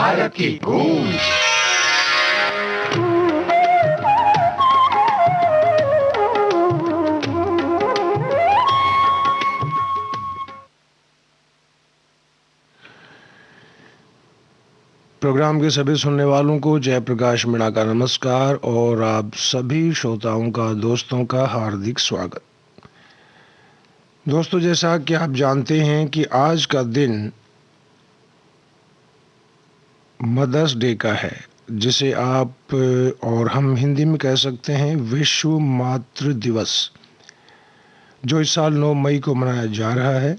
भारत की गूंज। प्रोग्राम के सभी सुनने वालों को जयप्रकाश मीणा का नमस्कार और आप सभी श्रोताओं का, दोस्तों का हार्दिक स्वागत। दोस्तों, जैसा कि आप जानते हैं कि आज का दिन मदर्स डे का है, जिसे आप और हम हिंदी में कह सकते हैं विश्व मातृ दिवस, जो इस साल 9 मई को मनाया जा रहा है।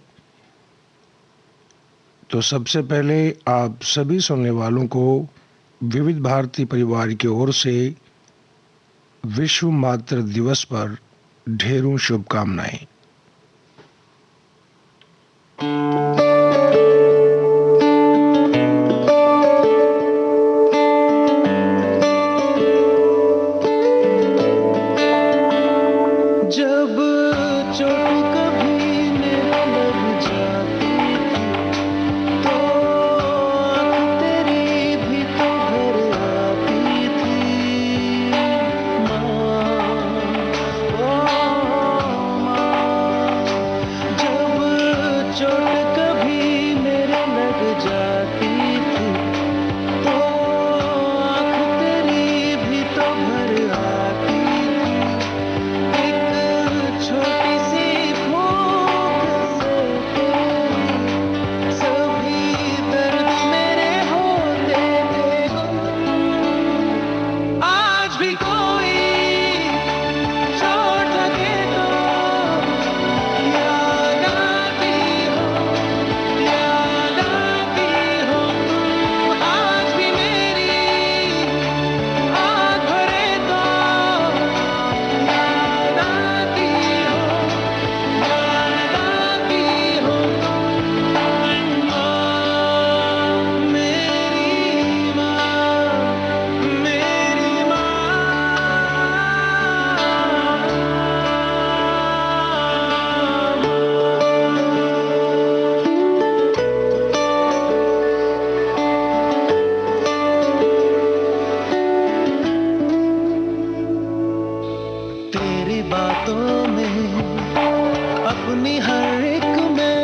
तो सबसे पहले आप सभी सुनने वालों को विविध भारती परिवार की ओर से विश्व मातृ दिवस पर ढेरों शुभकामनाएं। जब चोट कभी मेरे लग जाती तो आँख तेरी भी तो भर आती थी माँ, ओ माँ। जब चोट कभी मेरे लग जाती थी तो आँख तेरी भी तो भर आती थी। एक छोटी सी फूंक से तेरी सभी दर्द मेरे होते थे गुम। आज भी कोई चोट लगे तो याद आती हो तुम। आज भी मेरी आँख भरे तो याद आती हो तुम। मेरी तेरी बातों में अपनी हर एक में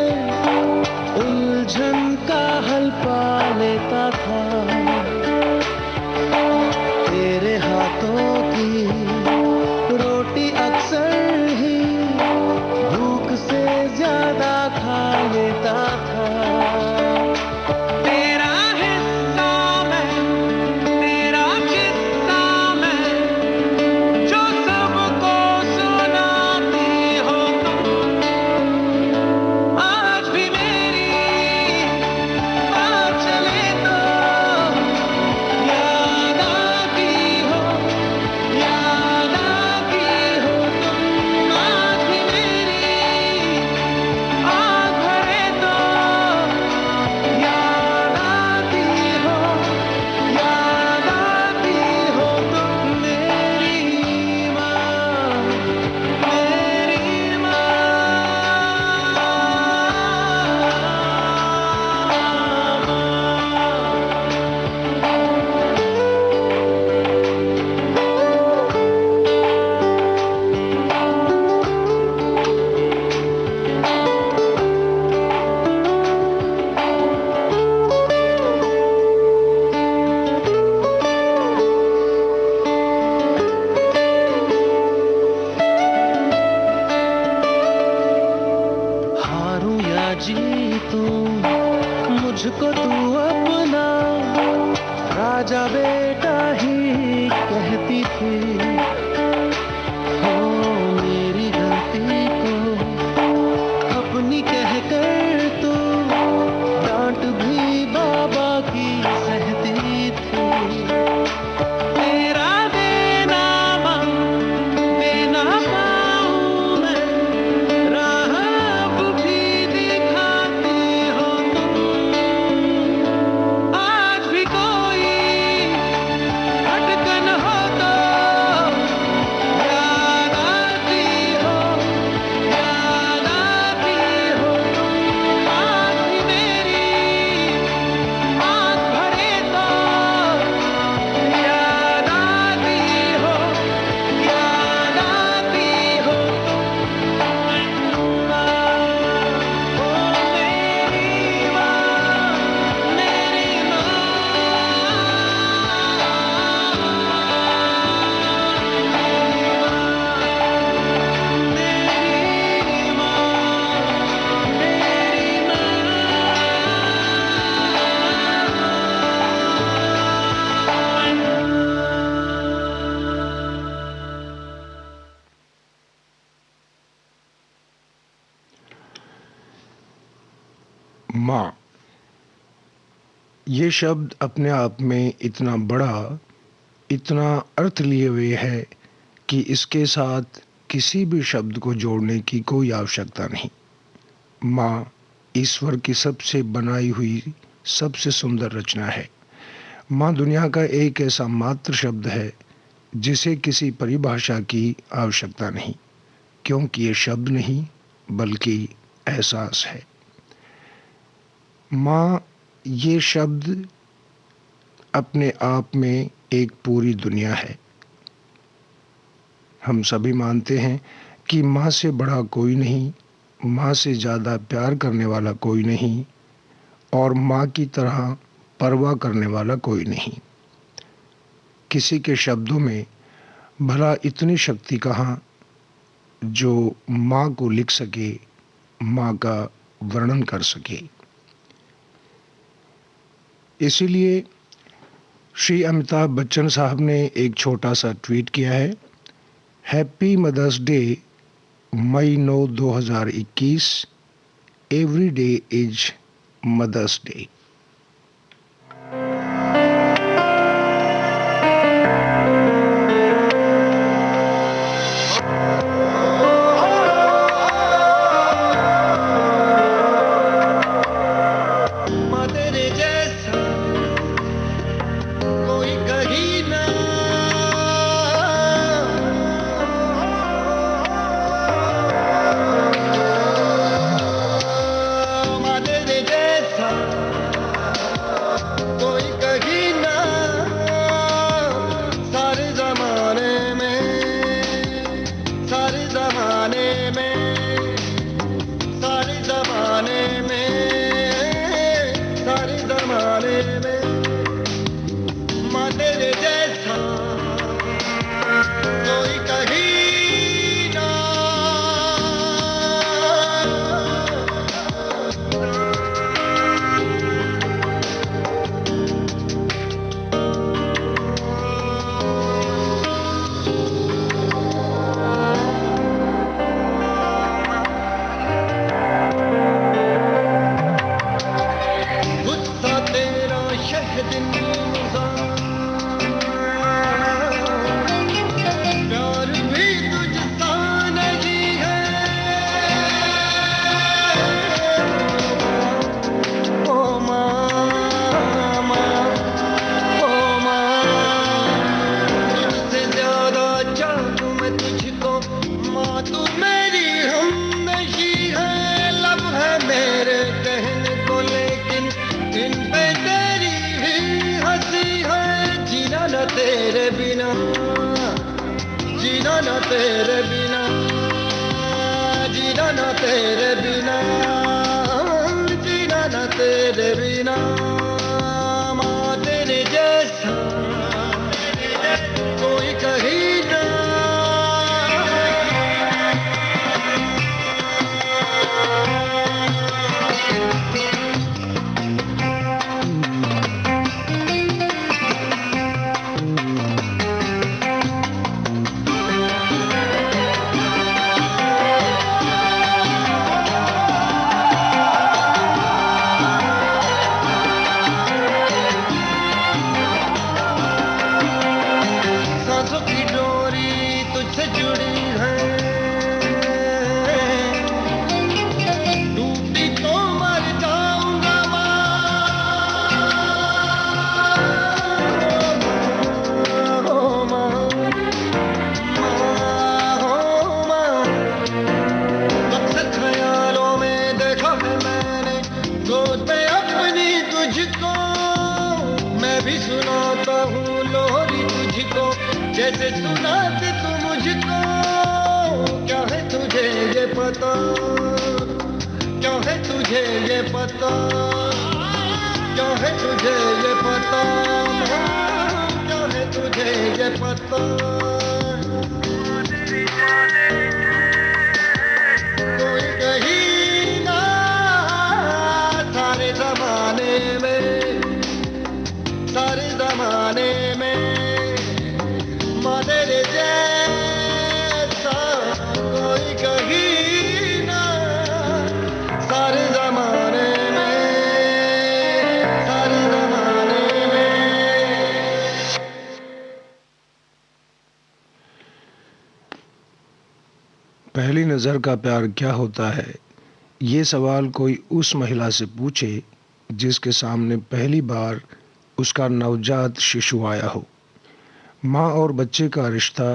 उलझन का हल पा लेता था। तेरे हाथों की रोटी अक्सर ही भूख से ज्यादा खा लेता था। तेरा हिस्सा मैं, तेरा किस्सा मैं, जो सबको सुनाती हो तुम। आज भी मेरी बात चले तो याद आती हो तुम। आज भी मेरी आँख भरे तो याद आती हो तुम। मेरी माँ, मेरी माँ। हारूं या जीतूं मुझको तू अपना राजा बेटा ही कहती थी। हो मेरी गलती को अपनी कहकर तू डांट भी बाबा की सहती थी। तेरा देना मां देना पाऊं मैं, राह अब भी दिखाती हो तुम। आज भी कोई माँ, ये शब्द अपने आप में इतना बड़ा, इतना अर्थ लिए हुए है कि इसके साथ किसी भी शब्द को जोड़ने की कोई आवश्यकता नहीं। माँ ईश्वर की सबसे बनाई हुई सबसे सुंदर रचना है। माँ दुनिया का एक ऐसा मात्र शब्द है जिसे किसी परिभाषा की आवश्यकता नहीं, क्योंकि ये शब्द नहीं बल्कि एहसास है। माँ ये शब्द अपने आप में एक पूरी दुनिया है। हम सभी मानते हैं कि माँ से बड़ा कोई नहीं, माँ से ज़्यादा प्यार करने वाला कोई नहीं और माँ की तरह परवाह करने वाला कोई नहीं। किसी के शब्दों में भला इतनी शक्ति कहाँ जो माँ को लिख सके, माँ का वर्णन कर सके। इसीलिए श्री अमिताभ बच्चन साहब ने एक छोटा सा ट्वीट किया है, happy Mother's Day, May 9 2021, every day is Mother's Day. जैसे सुनाते तू मुझको, क्या है तुझे ये पता, क्या है तुझे ये पता, क्या है तुझे ये पता, क्या है तुझे ये पता। कोई कहीं ना सारे जमाने में, सारे जमाने में तेरे जैसा कोई कहीं ना सारे जमाने में। पहली नज़र का प्यार क्या होता है, ये सवाल कोई उस महिला से पूछे जिसके सामने पहली बार उसका नवजात शिशु आया हो। माँ और बच्चे का रिश्ता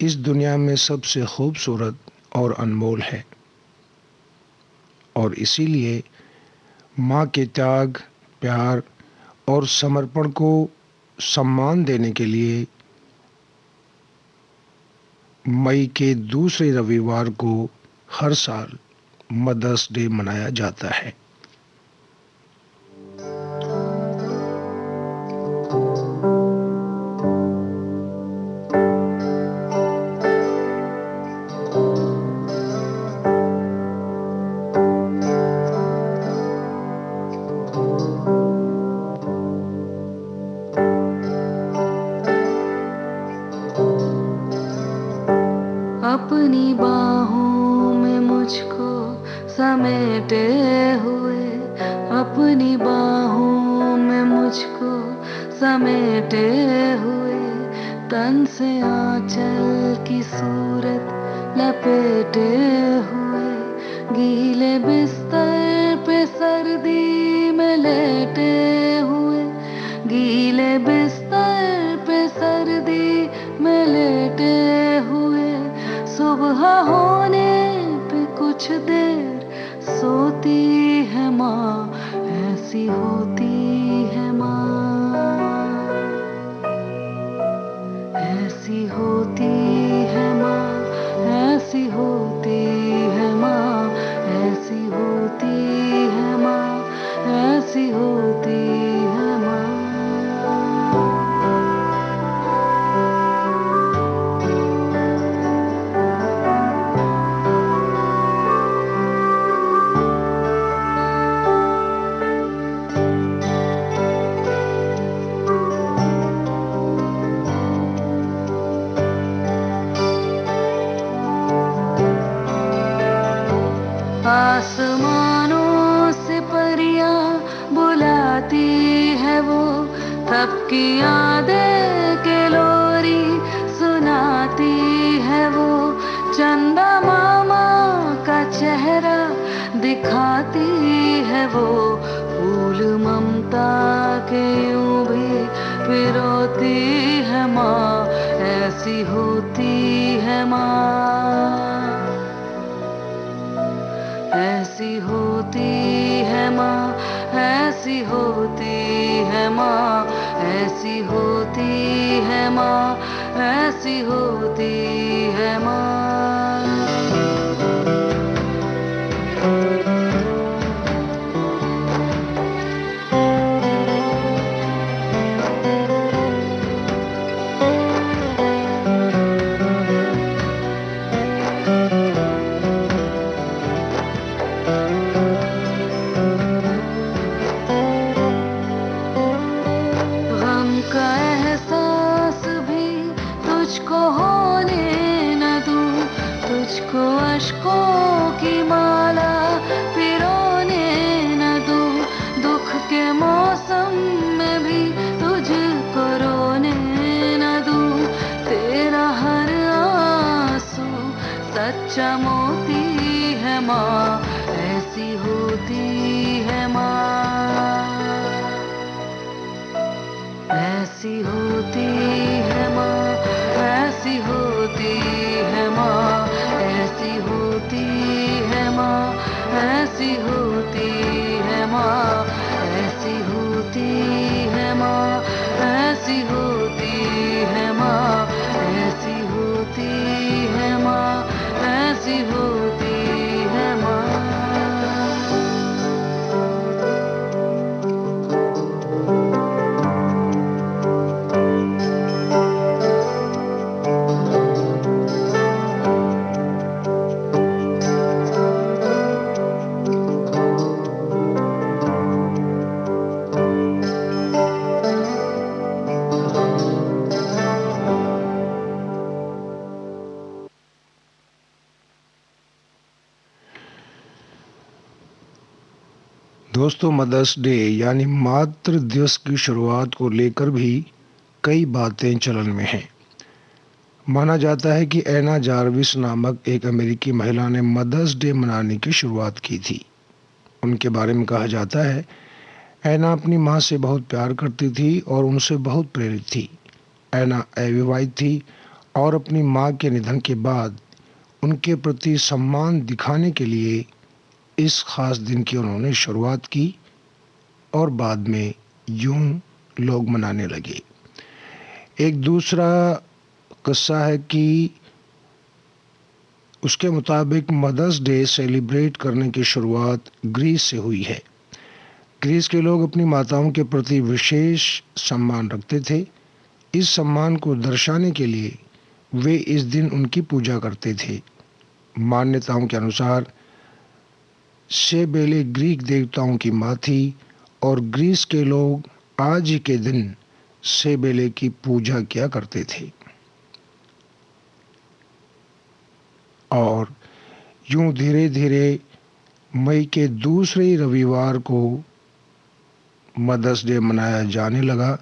इस दुनिया में सबसे खूबसूरत और अनमोल है, और इसीलिए माँ के त्याग, प्यार और समर्पण को सम्मान देने के लिए मई के दूसरे रविवार को हर साल मदर्स डे मनाया जाता है। अपनी बाहों में मुझको समेटे हुए, अपनी बाहों में मुझको समेटे हुए, तन से आंचल की सूरत लपेटे हुए, गीले बिस्तर पे सर्दी में लेटे हुए, गीले बिस्तर पे सर्दी में लेटे हुए, सुबह होने पे कुछ देर सोती है माँ, ऐसी होती है माँ, ऐसी होती है माँ, ऐसी होती है माँ, ऐसी होती है माँ, ऐसी होती है माँ। आसमानों से परियां बुलाती है वो, तब की यादें के लोरी सुनाती है वो, चंदा मामा का चेहरा दिखाती है वो, फूल ममता के यूं भी पिरोती है माँ, ऐसी होती है माँ, ऐसी होती है माँ, ऐसी होती है माँ, ऐसी होती है माँ, ऐसी होती है माँ। गम का एहसास भी तुझको होने न दूं, तुझको अश्कों की माला पिरोने न दूं, दुख के मौसम में भी तुझको रोने न दूं, तेरा हर आंसू सच्चा मोती है माँ, ऐसी होती है माँ, ऐसी होती है माँ, ऐसी होती है माँ, ऐसी होती है माँ, ऐसी होती है माँ, ऐसी होती है माँ, ऐसी होती है माँ, ऐसी होती है माँ, ऐसी होती है माँ। दोस्तों, मदर्स डे यानी मातृ दिवस की शुरुआत को लेकर भी कई बातें चलन में हैं। माना जाता है कि एना जार्विस नामक एक अमेरिकी महिला ने मदर्स डे मनाने की शुरुआत की थी। उनके बारे में कहा जाता है, एना अपनी माँ से बहुत प्यार करती थी और उनसे बहुत प्रेरित थी। एना अविवाहित थी और अपनी माँ के निधन के बाद उनके प्रति सम्मान दिखाने के लिए इस खास दिन की उन्होंने शुरुआत की और बाद में यूं लोग मनाने लगे। एक दूसरा किस्सा है कि उसके मुताबिक मदर्स डे सेलिब्रेट करने की शुरुआत ग्रीस से हुई है। ग्रीस के लोग अपनी माताओं के प्रति विशेष सम्मान रखते थे। इस सम्मान को दर्शाने के लिए वे इस दिन उनकी पूजा करते थे। मान्यताओं के अनुसार सेबेले ग्रीक देवताओं की माँ थी और ग्रीस के लोग आज ही के दिन सेबेले की पूजा किया करते थे। और यूं धीरे धीरे मई के दूसरे रविवार को मदर्स डे मनाया जाने लगा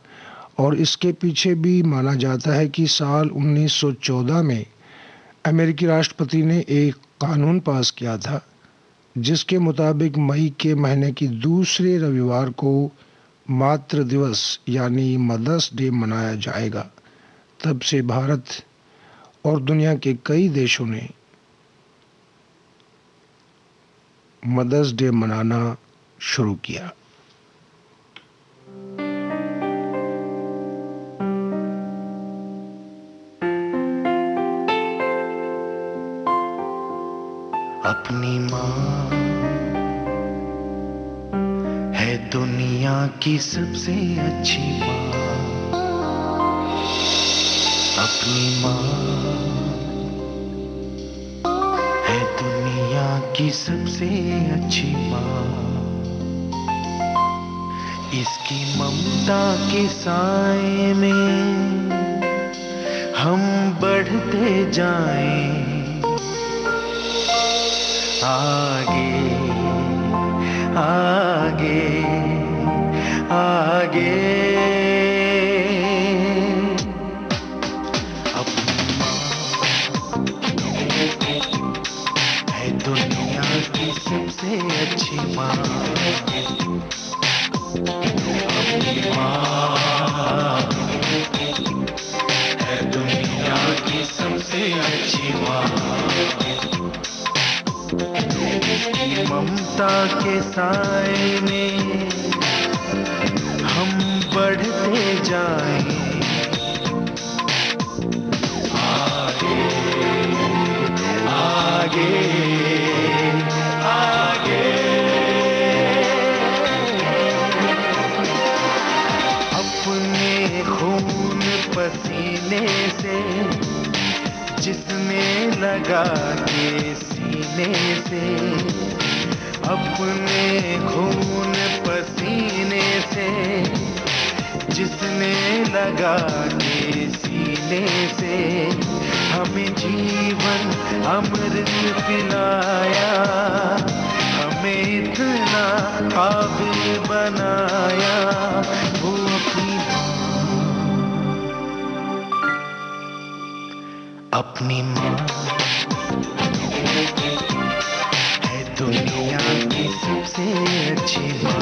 और इसके पीछे भी माना जाता है कि साल 1914 में अमेरिकी राष्ट्रपति ने एक कानून पास किया था जिसके मुताबिक मई के महीने की दूसरे रविवार को मातृ दिवस यानी मदर्स डे मनाया जाएगा। तब से भारत और दुनिया के कई देशों ने मदर्स डे मनाना शुरू किया। अपनी माँ है दुनिया की सबसे अच्छी माँ। अपनी माँ है दुनिया की सबसे अच्छी माँ। इसकी ममता के साए में हम बढ़ते जाएं आगे आगे आगे। अपनी माँ है दुनिया की सबसे अच्छी माँ। अपनी माँ है दुनिया की सबसे अच्छी माँ। ममता के साए में हम बढ़ते जाएं आगे आगे आगे। अपने खून पसीने से जिसने लगा के सीने से, अपने खून पसीने से जिसने लगा के सीने से हमें जीवन अमृत पिलाया, हमें इतना काबिल बनाया वो अपनी माँ है दुनिया की सबसे अच्छी माँ।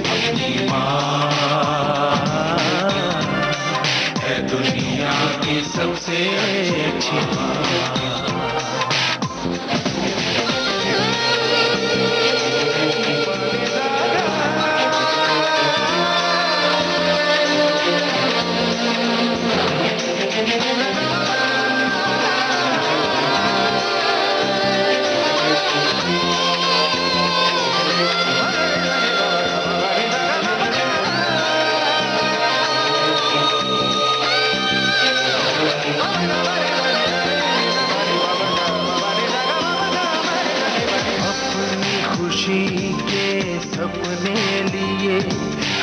अपनी माँ है दुनिया की सबसे अच्छी माँ।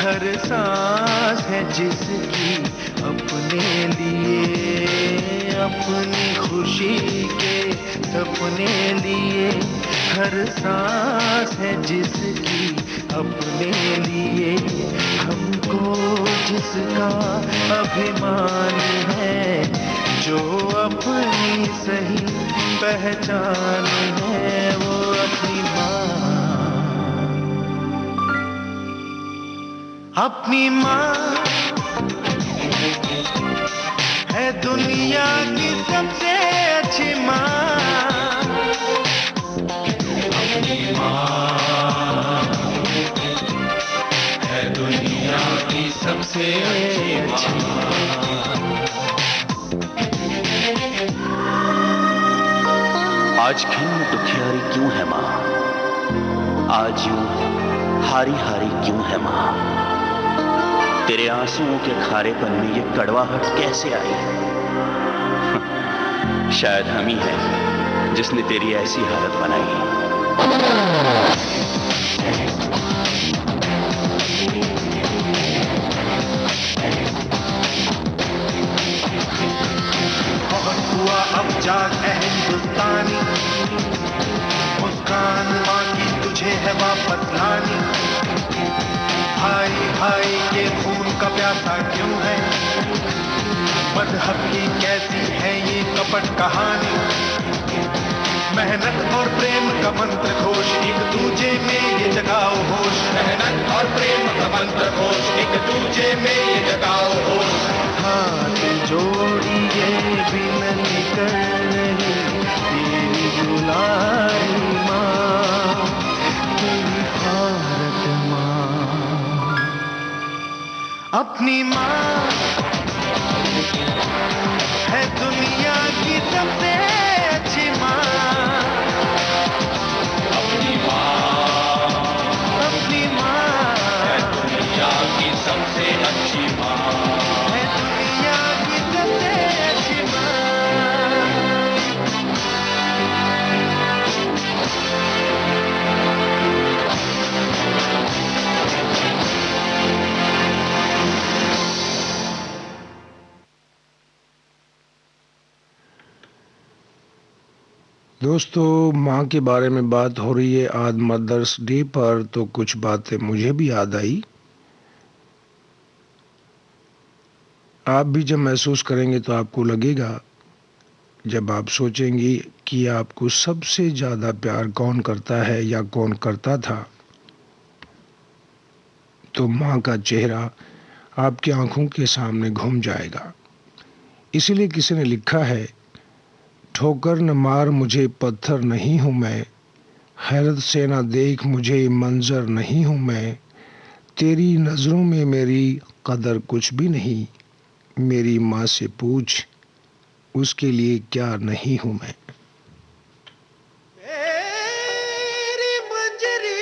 हर सांस है जिसकी अपने लिए, अपनी खुशी के सपने लिए। हर सांस है जिसकी अपने लिए, हमको किसका अभिमान है, जो अपनी सही पहचान है वो अपनी माँ है दुनिया की सबसे अच्छी माँ। अपनी माँ है दुनिया की सबसे अच्छी माँ। आज खिन्न दुखियारी क्यों है माँ, आज यूं हारी हारी क्यों है माँ, तेरे आंसुओं के खारेपन में ये कड़वाहट कैसे आई है। शायद हम ही हैं जिसने तेरी ऐसी हालत बनाई है। बहुत हुआ अब जाग है हिंदुस्तानी, मुस्कान माँ की तुझे है वापस लानी। भाई भाई के खून का प्यासा क्यों है, मजहब की कैसी है ये कपट कहानी। मेहनत और प्रेम का मंत्र घोष एक दूजे में ये जगाओ होश, मेहनत और प्रेम का मंत्र घोष एक दूजे में ये जगाओ होश। हाथ जोड़िए विनती कर रही तेरी दुलारी माँ, तेरी भारत माँ। अपनी माँ है दुनिया की सबसे अच्छी माँ। अपनी माँ अपनी माँ है दुनिया की सबसे अच्छी माँ। है दुनिया की सबसे अच्छी माँ। दोस्तों, माँ के बारे में बात हो रही है आज मदर्स डे पर, तो कुछ बातें मुझे भी याद आई। आप भी जब महसूस करेंगे तो आपको लगेगा, जब आप सोचेंगी कि आपको सबसे ज़्यादा प्यार कौन करता है या कौन करता था, तो माँ का चेहरा आपकी आंखों के सामने घूम जाएगा। इसीलिए किसी ने लिखा है, ठोकर न मार मुझे पत्थर नहीं हूँ मैं, हैरत से ना देख मुझे मंजर नहीं हूँ मैं, तेरी नज़रों में मेरी कदर कुछ भी नहीं, मेरी माँ से पूछ उसके लिए क्या नहीं हूँ मैं। मेरी मंजरी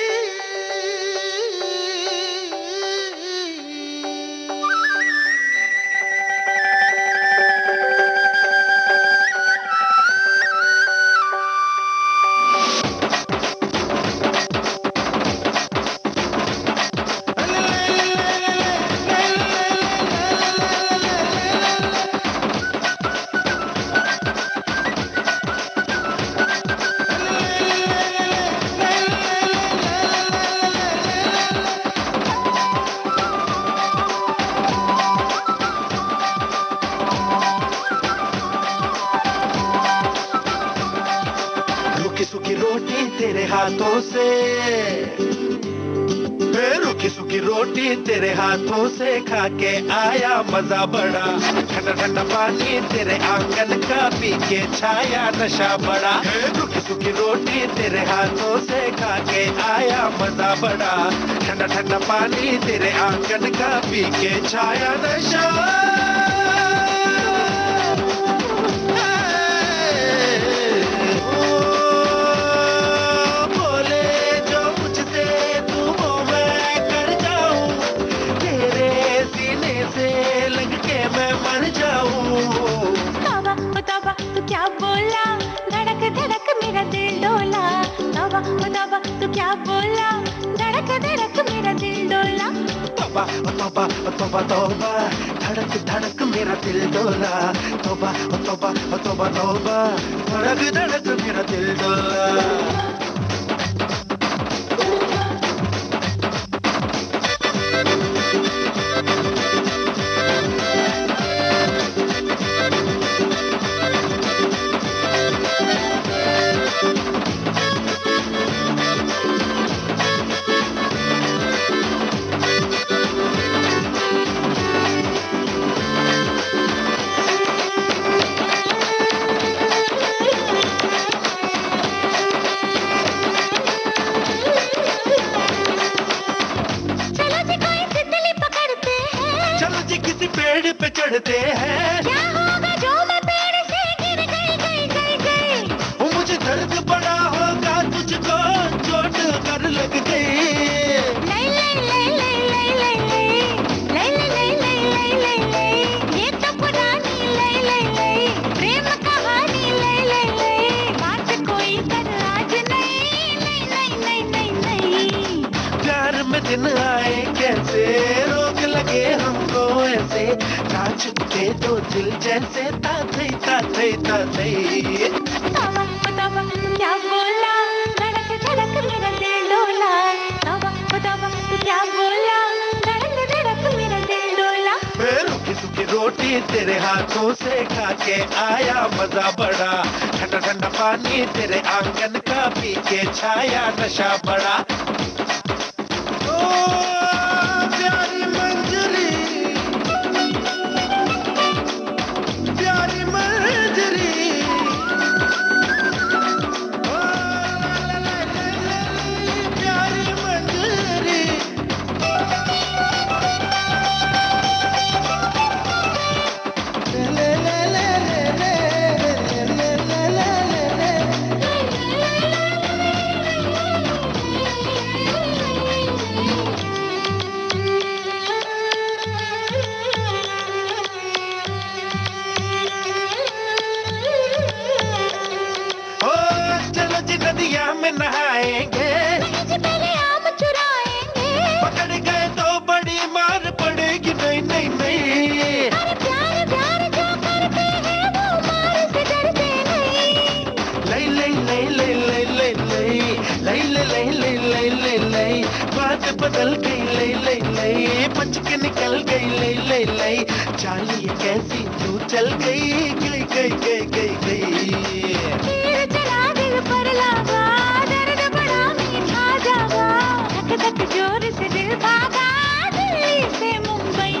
रुकी सुखी रोटी तेरे हाथों से, रुकी सुखी रोटी तेरे हाथों से खा के आया मजा बड़ा। ठंडा ठंडा पानी तेरे आंगन का पी के छाया नशा बड़ा। रुकी सुखी रोटी तेरे हाथों से खा के आया मजा बड़ा। ठंडा ठंडा पानी तेरे आंगन का पी के छाया नशा। क्या बोला, धड़क धड़क मेरा दिल डोला। तौबा ओ तौबा तू क्या बोला, धड़क धड़क मेरा दिल डोला। तौबा ओ तौबा ओ तौबा तौबा, धड़क धड़क मेरा दिल डोला। तौबा ओ तौबा ओ तौबा तौबा, धड़क धड़क मेरा दिल डोला। पेड़ पे चढ़ते हैं। क्या होगा जो मैं पेड़ से गिर गई। मुझे दर्द बड़ा होगा तुझको चोट कर लग गई। ये तो पुरानी प्रेम कहानी बात कोई कर आज नहीं। प्यार में दिन आए कैसे रोग लगे हमको ऐसे नाच उठे दो दिल जैसे ताते ताते ताते। क्या बोला धड़क धड़क मेरा दिल डोला। क्या बोला धड़क धड़क मेरा दिल डोला। रूखी सूखी रोटी तेरे हाथों से खा के आया मजा बड़ा। ठंडा ठंडा पानी तेरे आंगन का पी के छाया नशा बड़ा। ओ प्यारी मंजरी प्यारी मंजरी। ओ ला ला ला ला प्यारी मंजरी। नदिया में नहाएंगे पहले आम चुराएंगे। पकड़ गए तो बड़ी मार पड़ेगी। नहीं अरे प्यार प्यार जो करते हैं वो मार से डरते नहीं। लई बात बदल गई। लई बच के निकल गई। लई चाली कैसी तू चल गई। तीर चला दिल पर लगा दर्द बड़ा मीठा जागा। धक धक जोर से दिल भागा दिल्ली से मुंबई।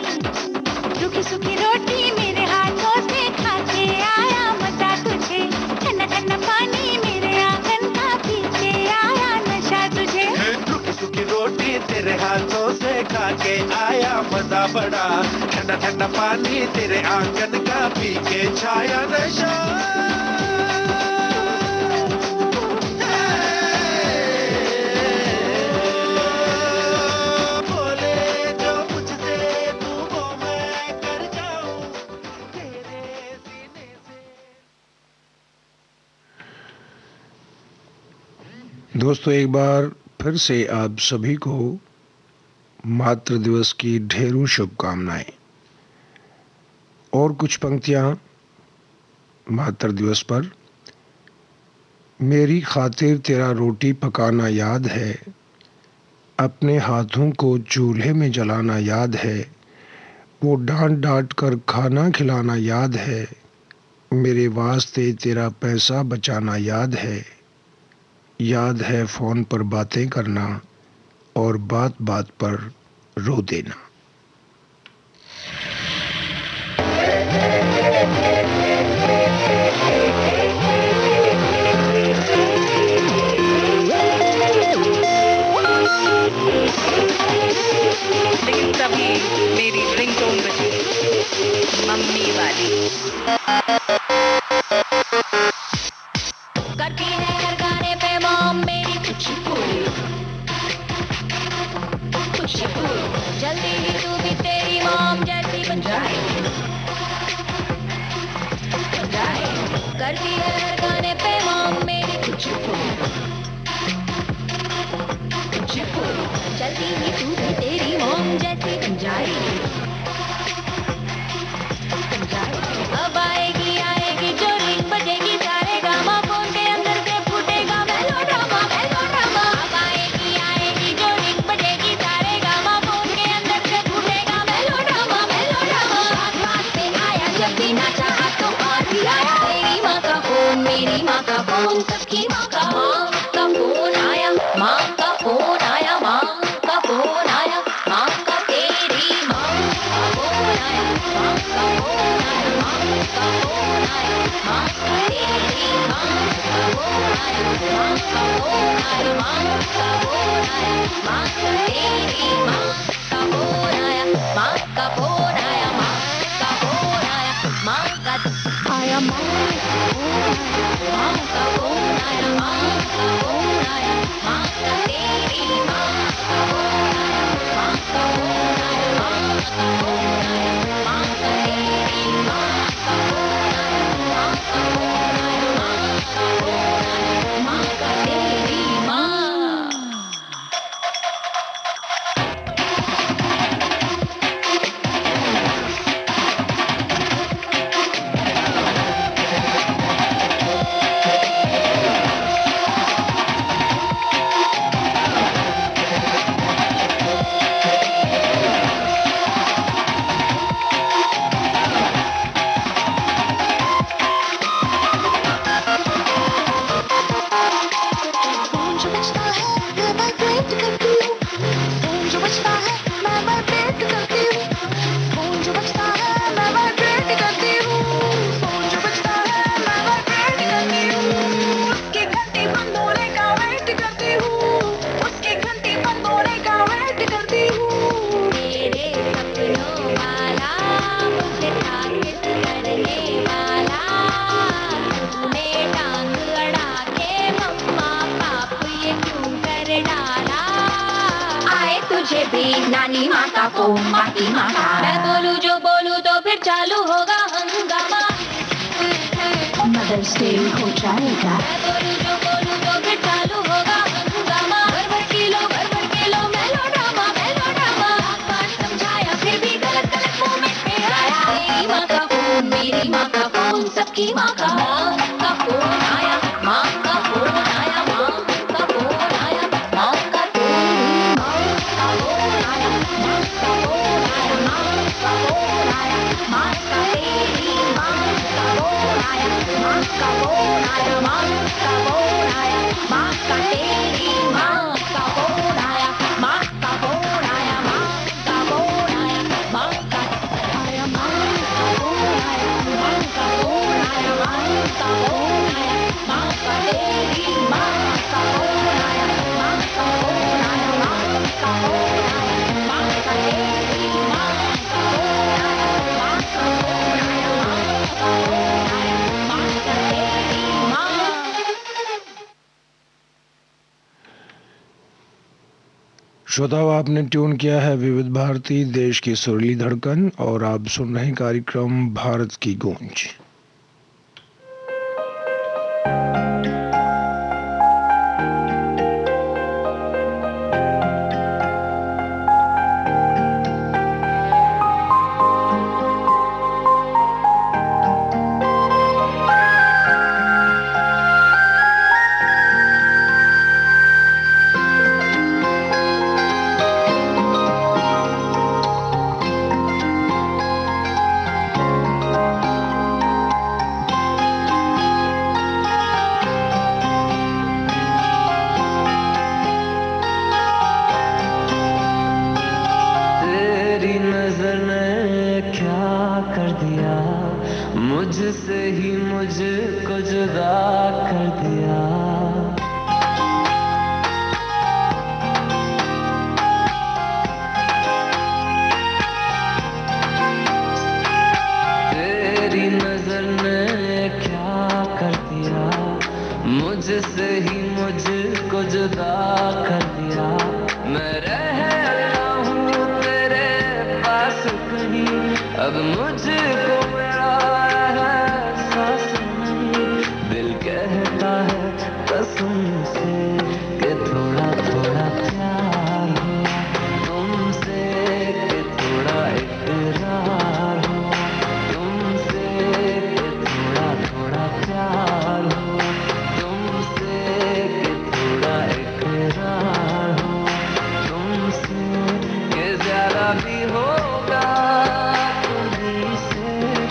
रूखी सूखी रोटी मेरे हाथों से खा के आया मजा तुझे। ठंडा ठंडा पानी मेरे आंगन का पी के आया नशा तुझे। रूखी सूखी रोटी तेरे हाथों से खा के आया मजा बड़ा। ठंडा ठंडा पानी तेरे आंगन का पी के छाया नशा। बोले जो मुझसे तू वो मैं कर जाऊं तेरे सीने से। दोस्तों, एक बार फिर से आप सभी को मातृ दिवस की ढेरों शुभकामनाएं। और कुछ पंक्तियां मातृ दिवस पर। मेरी खातिर तेरा रोटी पकाना याद है। अपने हाथों को चूल्हे में जलाना याद है। वो डांट डांट कर खाना खिलाना याद है। मेरे वास्ते तेरा पैसा बचाना याद है। याद है फ़ोन पर बातें करना और बात बात पर रो देना। लेकिन तभी मेरी रिंगटोन बजी, मम्मी वाली। करती है हर गाने पे मॉम मेरी कुछ पूरी। जल्दी ही तू भी तेरी मॉम जैसी बन जाए। करती है हर गाने पे मॉम मेरी कुछ पूरी। जल्दी ही तू भी तेरी मॉम जैसी बन जाए। अब आएगी जो रिंग बजेगी सारे गामा फोन के अंदर से फूटेगा मेलोड्रामा। अब आएगी जो रिंग बजेगी सारे गामा फोन के अंदर से फूटेगा मेलोड्रामा। बात पे आया जब भी ना चाहा तो और भी आया। मेरी माँ का फोन सबकी माँ का फोन आया। माँ का फोन आया। माँ का फोन आया। माँ का तेरी माँ का फोन आया। माँ का फोन आया। माँ का फोन आया। माँ का तेरी माँ का फोन आया। माँ का फोन आया। माँ का फोन आया। माँ का तेरी माँ का फोन आया। माँ का फोन आया। माँ नानी माँ का फोन बाकी माँ का मैं बोलूं जो बोलूं तो फिर चालू होगा हंगामा मदर्स डे हो जाएगा मैं बोलूं जो बोलूं तो फिर चालू होगा हंगामा भर भर किलो मेलोड्रामा बात समझाया फिर भी गलत मोमेंट में आया मेरी माँ का फोन सबकी माँ का फोन आया माँ का फोन आया माँ का फोन आया माँ का श्रोताओं, आपने ट्यून किया है विविध भारती, देश की सुरीली धड़कन, और आप सुन रहे हैं कार्यक्रम भारत की गूंज। भी होगा तुम्हीं से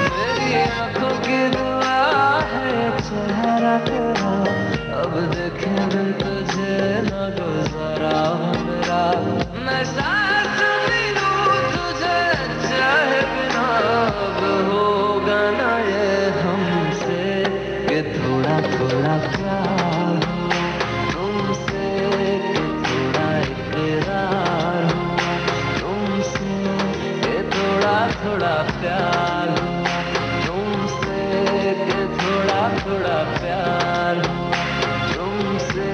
मेरी आंखों की दुआ है चेहरा तेरा, अब देखे बिन तुझे न गुजारा मेरा। मैं सांस भी लूं तुझे चाहे बिना, अब होगा ना ये हमसे कि थोड़ा थोड़ा प्यार हो तुमसे, कि थोड़ा इकरार हो तुमसे, कि थोड़ा थोड़ा प्यार हो तुमसे, कि थोड़ा थोड़ा प्यार हो तुमसे,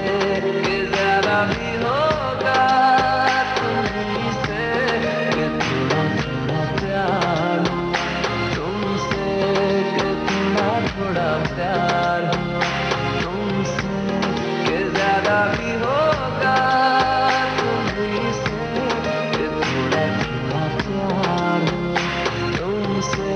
कि ज्यादा भी होगा तुम्हीं से, कि थोड़ा थोड़ा प्यार हो तुमसे, कि थोड़ा थोड़ा प्यार हो तुमसे, कि ज्यादा भी होगा तुम्हीं से, कि थोड़ा थोड़ा प्यार हो तुमसे।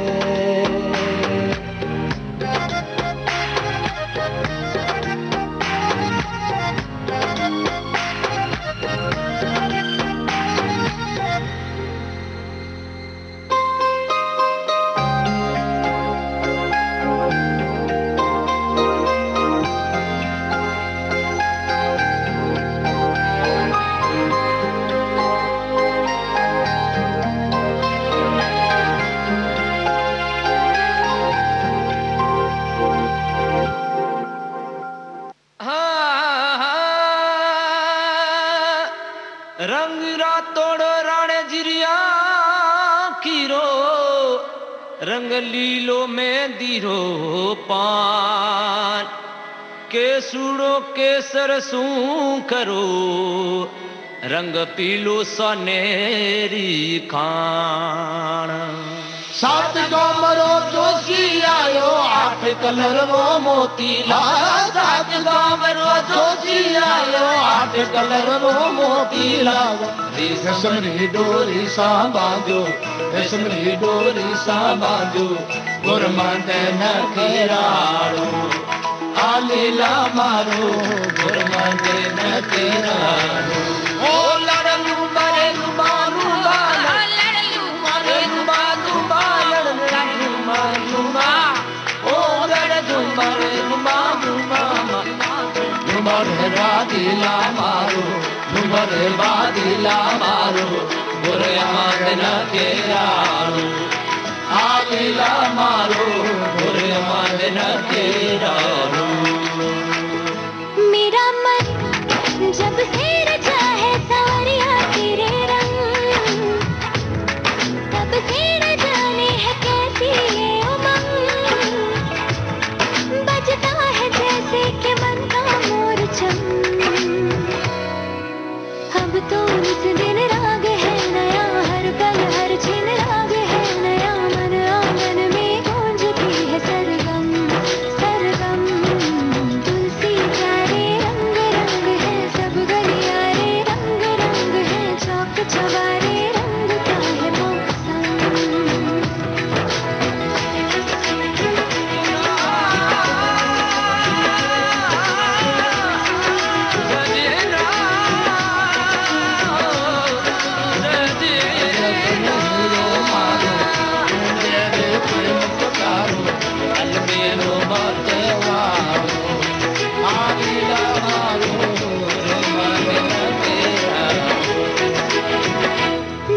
रंग रातोड़ राणे जिरिया कीरो, रंग लीलो में दीरो पान, केसुड़ो केसर सू करो, रंग पीलो सनेरी खान। सात गामरो जोशी आयो, आठ कलर वो मोती लाया। सात गामरो जोशी आयो, आठ कलर वो मोती लाया। रेशमरी डोरी सा बांधो, रेशमरी डोरी सा बांधो, गुरमंदे न खेराड़ो, आलीला मारो, गुरमंदे न खेराड़ो। ओ लड़लू मरे मारू बादिला मारो, नुमरे बादिला मारो, बुरे मन के यारो, आदिला मारो, बुरे मन के यारो। मेरा मन जब से रचा है सावरिया तेरे रंग, तब से न जाने है कैसी ये उमंग, बजता है जैसे कि मन का मोर चम। अब तो इस दिन राग है नया, हर पल हर छिन राग है नया, मन आंगन में गूंजती है सरगम सरगम। तुलसी प्यारे रंग रंग है, सब गलियारे रंग रंग है, चौक चौबारे रंग का है मौसम।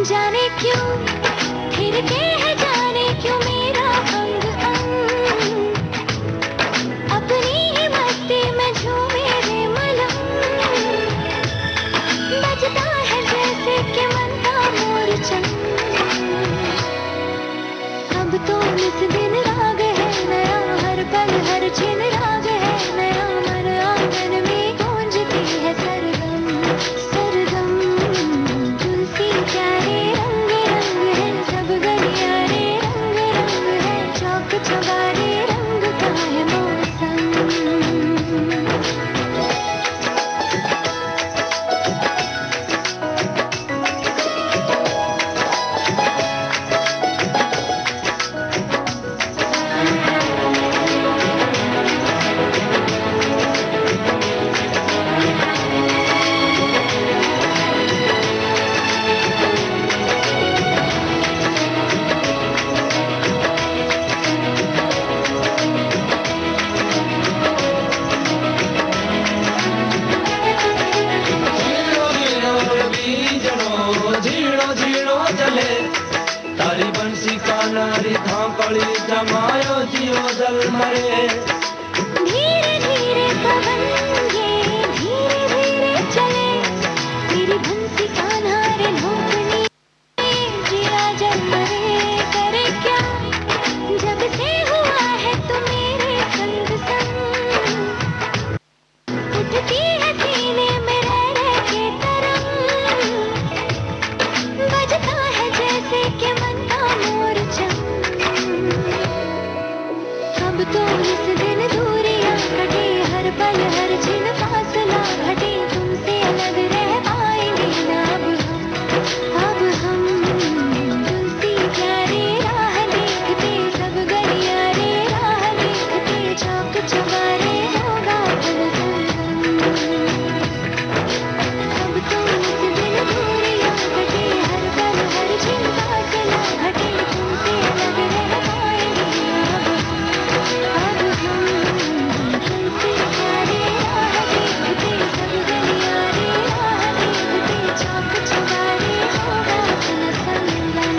जाने क्यों फिरते हैं, जाने क्यों मेरा अंग अंग, अपनी ही मस्ती में झूमे रे मलंग, बजता है जैसे कि मन का मोर चंग। अब तो इस दिन राग है नया, हर पल हर छिन राग है नया, मन आंगन में गूंजती है सरगम सरगम। तुलसी प्यारे रंग रंग है, सब गलियारे रंग रंग है, चौक चौबारे रंग का है मौसम। नारी धाकड़ी जमायो जियो दल मरे धीरे धीरे पवन ये धीरे धीरे चले मेरी बंसी कान्हा रे धोकनी जिया जल मरे करे क्या जब से हुआ है तू मेरे संग संग उठती है सीने में रह रह के तरंग बजता है जैसे कि मन का मोरचम अब तो इस दिन दूरियां कटे हर पल हर क्षण फासला घटे तुमसे अलग रह पाएंगे ना अब हम तुलसी प्यारे राह देखते सब गलियारे राह देखते चौक चौबारे होगा पल संगम अब तो इस दिन दूरियां कटे हर पल हर क्षण फासला घटे तुमसे अलग रह पाएंगे अब हम तुलसी प्यारे राह देखते सब गलियारे राह देखते चौक चौबारे होगा पल संगम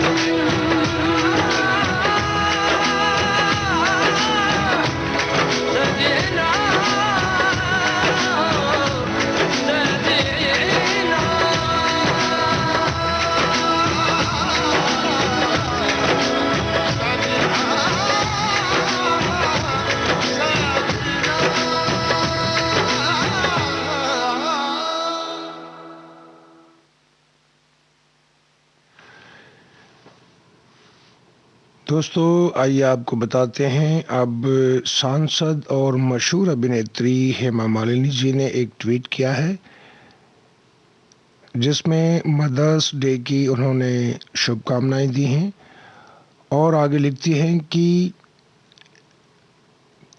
सजना दोस्तों आइए आपको बताते हैं। अब सांसद और मशहूर अभिनेत्री हेमा मालिनी जी ने एक ट्वीट किया है जिसमें मदर्स डे की उन्होंने शुभकामनाएं दी हैं और आगे लिखती हैं कि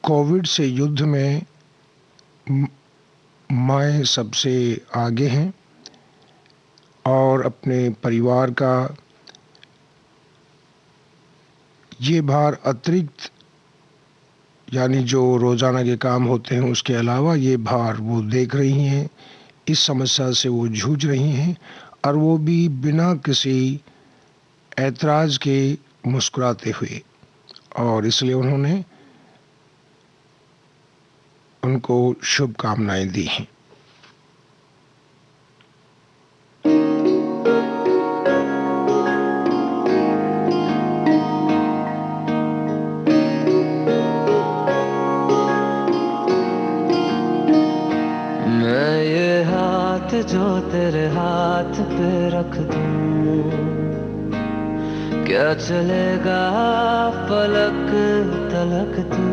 कोविड से युद्ध में माएँ सबसे आगे हैं और अपने परिवार का ये भार अतिरिक्त यानी जो रोज़ाना के काम होते हैं उसके अलावा ये भार वो देख रही हैं, इस समस्या से वो जूझ रही हैं और वो भी बिना किसी ऐतराज़ के मुस्कुराते हुए, और इसलिए उन्होंने उनको शुभकामनाएं दी हैं। मैं ये हाथ जो तेरे हाथ पे रख दूं क्या चलेगा पलक तलक तू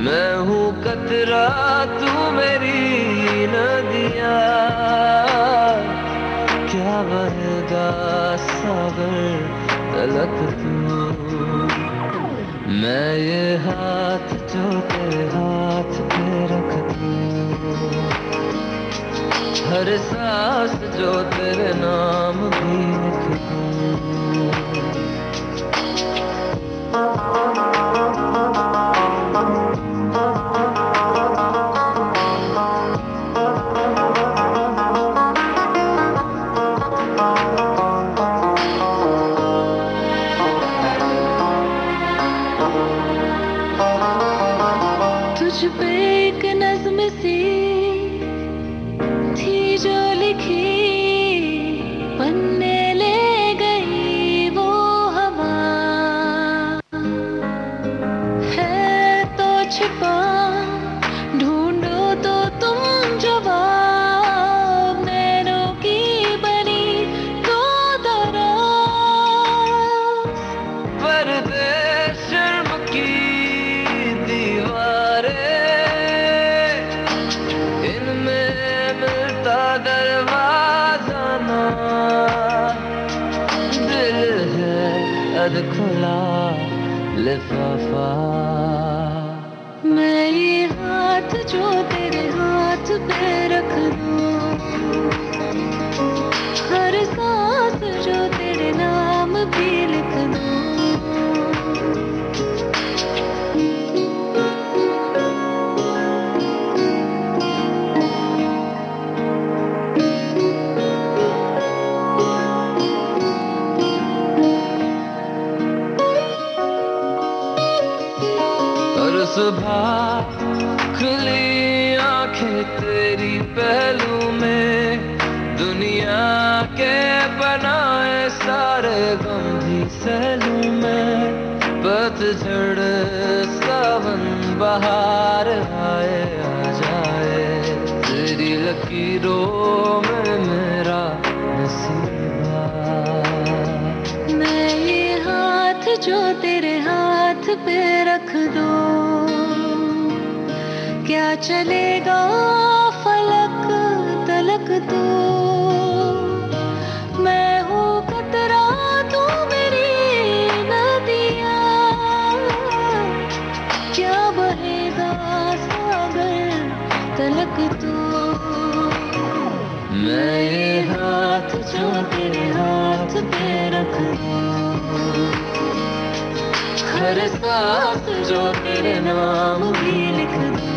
मैं हूँ कतरा तू मेरी नदिया क्या बनेगा सागर तलक तू मैं ये हाथ जो तेरे हाथ पे रख दूं हर सांस जो तेरे नाम भी लिख दूं तुझ पे एक नज़्म सी थी जो लिखी पन्ने ले गई वो हवा है तो छिपा ढूंढो तो तुम जवाब नैनों की बनी दो दराज पर्दे शर्म की दीवारें इनमें मिलता दरवाजा ना दिल है अध खुला लिफाफा मैं ये हाथ जो तेरे हाथ पे रख दूं हर सांस जो तेरे नाम भी लिख दूं सुबह खुली आंखें तेरी पहलू में, दुनिया के बनाए सारे गम भी सहलूं मैं। पतझड़ सावन बहार आए आ जाए, तेरी लकीरों में मेरा नसीबा। मैं ये हाथ जो तेरे हाथ पे रख दूं, क्या चलेगा फलक तलक तू। मैं हूँ कतरा तू मेरी नदिया, क्या बहेगा सागर तलक तू। मैं ये हाथ जो तेरे हाथ पे रख दूं, हर सांस जो तेरे नाम भी लिख दूं।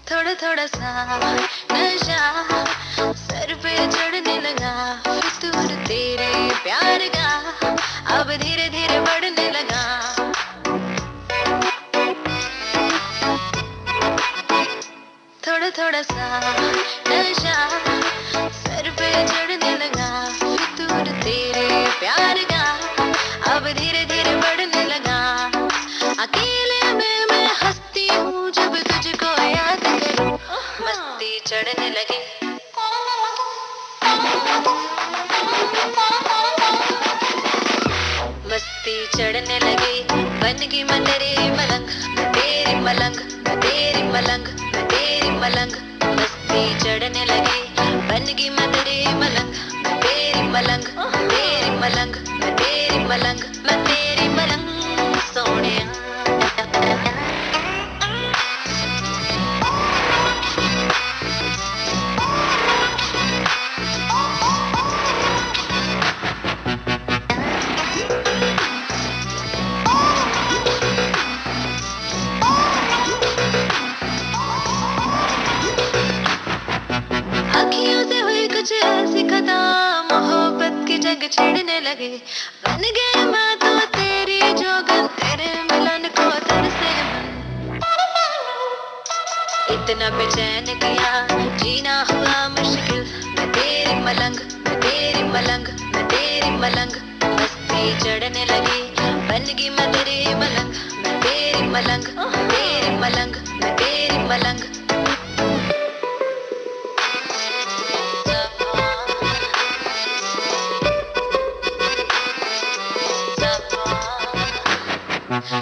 थोड़ा थोड़ा सा नशा सर पे चढ़ने लगा, फितूर तेरे प्यार का अब धीरे धीरे बढ़ने लगा। थोड़ा थोड़ा सा नशा सर पे चढ़ने लगा, फितूर तेरे प्यार का अब धीरे धीरे बढ़ने लगा। अकेले में मैं हंसती हूँ जब तुझको याद करूँ, मस्ती चढ़ने लगी। मस्ती चढ़ने लगी, बन गई मैं तेरी मलंग, मैं तेरी मलंग, मैं तेरी मलंग, मैं तेरी मलंग। मस्ती चढ़ने लगी, बन गई मैं तेरी मलंग, मैं तेरी मलंग, मैं तेरी मलंग, मैं तेरी मलंग, मैं तेरी मलंग सोनिया। अखियों से हुई कुछ ऐसी खता, मोहब्बत की जंग छेड़ने लगे। बन गए मैं तो तेरी जोगन, तेरे मिलन को तरसे मन। इतना बेचैन किया जीना हुआ मुश्किल, मैं तेरी मलंग, मैं तेरी मलंग, मैं तेरी मलंग। मस्ती चढ़ने लगी, बन गई मैं तेरी मलंग, मैं तेरी मलंग, मैं तेरी मलंग, मैं तेरी मलंग।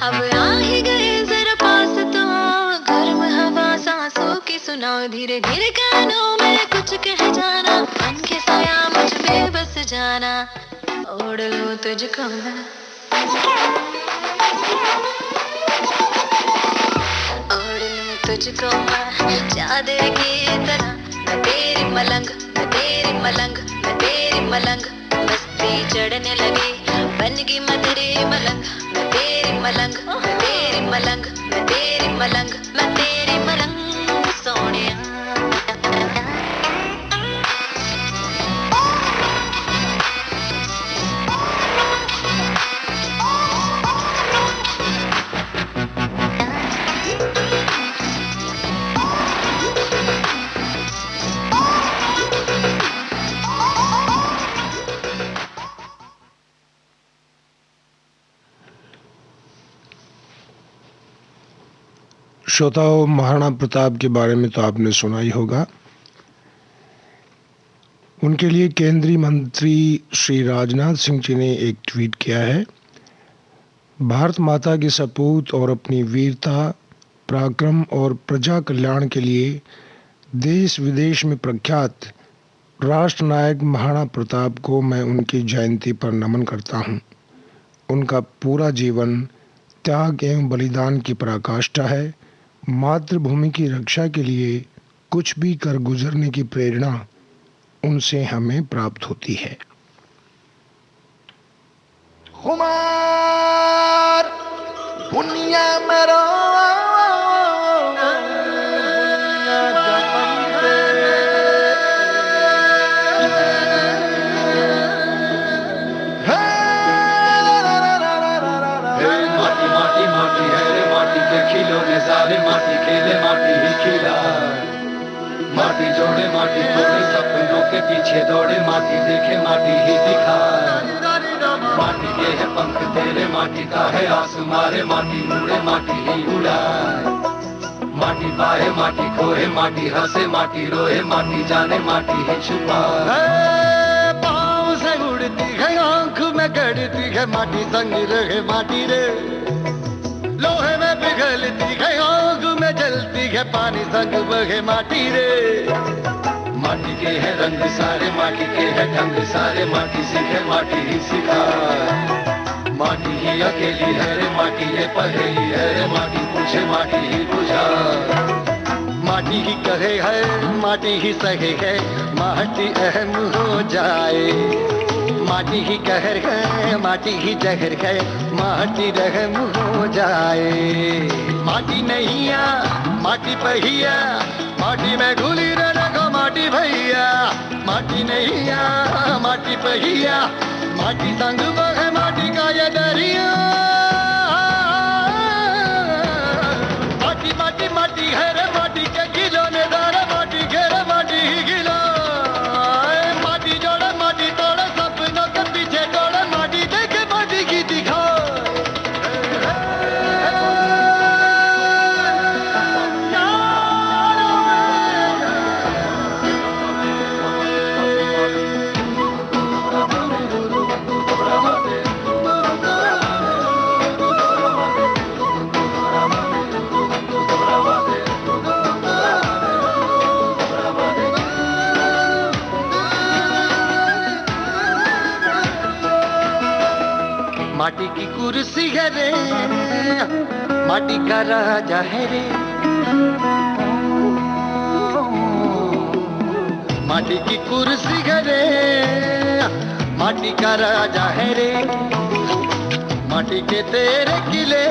अब आ ही गए जरा पास तो, गर्म हवा सांसों की सुनाओ, धीरे धीरे कानों में कुछ कह जाना, मन के साया मुझ में बस जाना। ओढ़ लूं तुझको मैं, ओढ़ लूं तुझको मैं चादर की तरह। मैं तेरी मलंग, मैं तेरी मलंग, मैं तेरी मलंग। मस्ती चढ़ने लगी, बन गई मैं तेरी मलंग, मैं तेरी मलंग, मैं तेरी मलंग, मैं तेरी मलंग, मैं तेरी मलंग सोनिया। श्रोताओं, महाराणा प्रताप के बारे में तो आपने सुना ही होगा। उनके लिए केंद्रीय मंत्री श्री राजनाथ सिंह जी ने एक ट्वीट किया है। भारत माता के सपूत और अपनी वीरता, पराक्रम और प्रजा कल्याण के लिए देश विदेश में प्रख्यात राष्ट्रनायक महाराणा प्रताप को मैं उनकी जयंती पर नमन करता हूं। उनका पूरा जीवन त्याग एवं बलिदान की पराकाष्ठा है। मातृभूमि की रक्षा के लिए कुछ भी कर गुजरने की प्रेरणा उनसे हमें प्राप्त होती है। खुमार दुनिया मेरा माटी खेले माटी ही खिला, माटी जोड़े माटी तोड़े सपनों के पीछे दौड़े, माटी देखे माटी ही दिखा। माटी के है पंख तेरे, माटी का है आसमारे, माटी उड़े माटी ही उड़ाए। माटी पाए माटी खोए, माटी हंसे माटी रोए, माटी जाने माटी ही छुपाए। पाँव से उड़ती है आंख में गड़ती है माटी, संग रहे माटी रे। लोहे में पिघलती है आग में जलती है, पानी संग बहे माटी रे। माटी के है रंग सारे, माटी के है ढंग सारे, माटी सीखे माटी ही सिखा। माटी ही अकेली है रे, माटी ये पहेली है रे, माटी पूछे माटी ही बुझा। माटी ही कहे है माटी ही सहे है, माटी अहम हो जाए। माटी ही कहर है माटी ही जहर है, माटी रहम हो जाए। माटी नैया माटी पहिया, माटी में घुली रे रखो माटी भैया। माटी नैया माटी पहिया, माटी संग बहे माटी का ये दरिया। माटी माटी माटी है रे, माटी के खिलौने दार, माटी घेरे माटी ही गिला। माटी जोड़े माटी तोड़े सपनों के पीछे दौड़े, माटी देखे माटी की दिखाए। माटी की कुर्सी है रे, माटी का राजा है रे। माटी की कुर्सी है रे, माटी का राजा है रे। माटी के तेरे किले,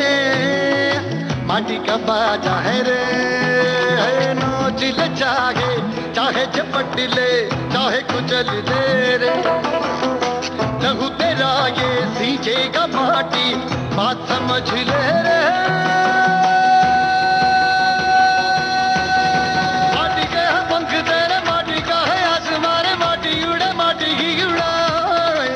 माटी का बाजा है रे। नोच ले चाहे चाहे झपट ले, चाहे कुचल ले रे। लहू तेरा ये सींचेगा माटी, बात समझ ले रे। माटी के है पंख तेरे, माटी का है आसमारे, माटी उड़े माटी ही उड़ाए।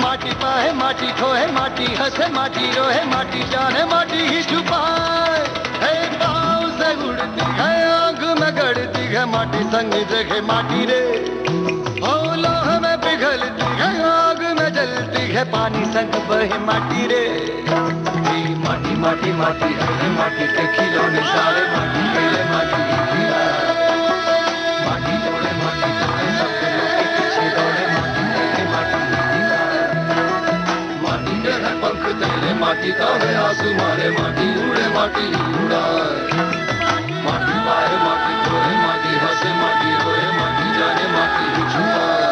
माटी पाए माटी खोए, माटी हंसे माटी रोए, माटी जाने माटी ही छुपाए। है पाँव से उड़ती है आंख में गड़ती है माटी, संग जगह माटी रे। लोहे में पिघलती है आग में जलती है, पानी संग बहे माटी रे। माटी माटी माटी है माटी के खिलौने सारे, माटी खेले माटी ही खिला। माटी जोड़े माटी तोड़े सपनों के पीछे दौड़े, माटी देखे माटी ही दिखा। माटी के है पंख तेरे, माटी का है आसमारे, माटी उड़े माटी ही उड़ाए। माटी पाए माटी खोए, माटी हंसे माटी रोए, माटी जाने माटी ही छुपाए।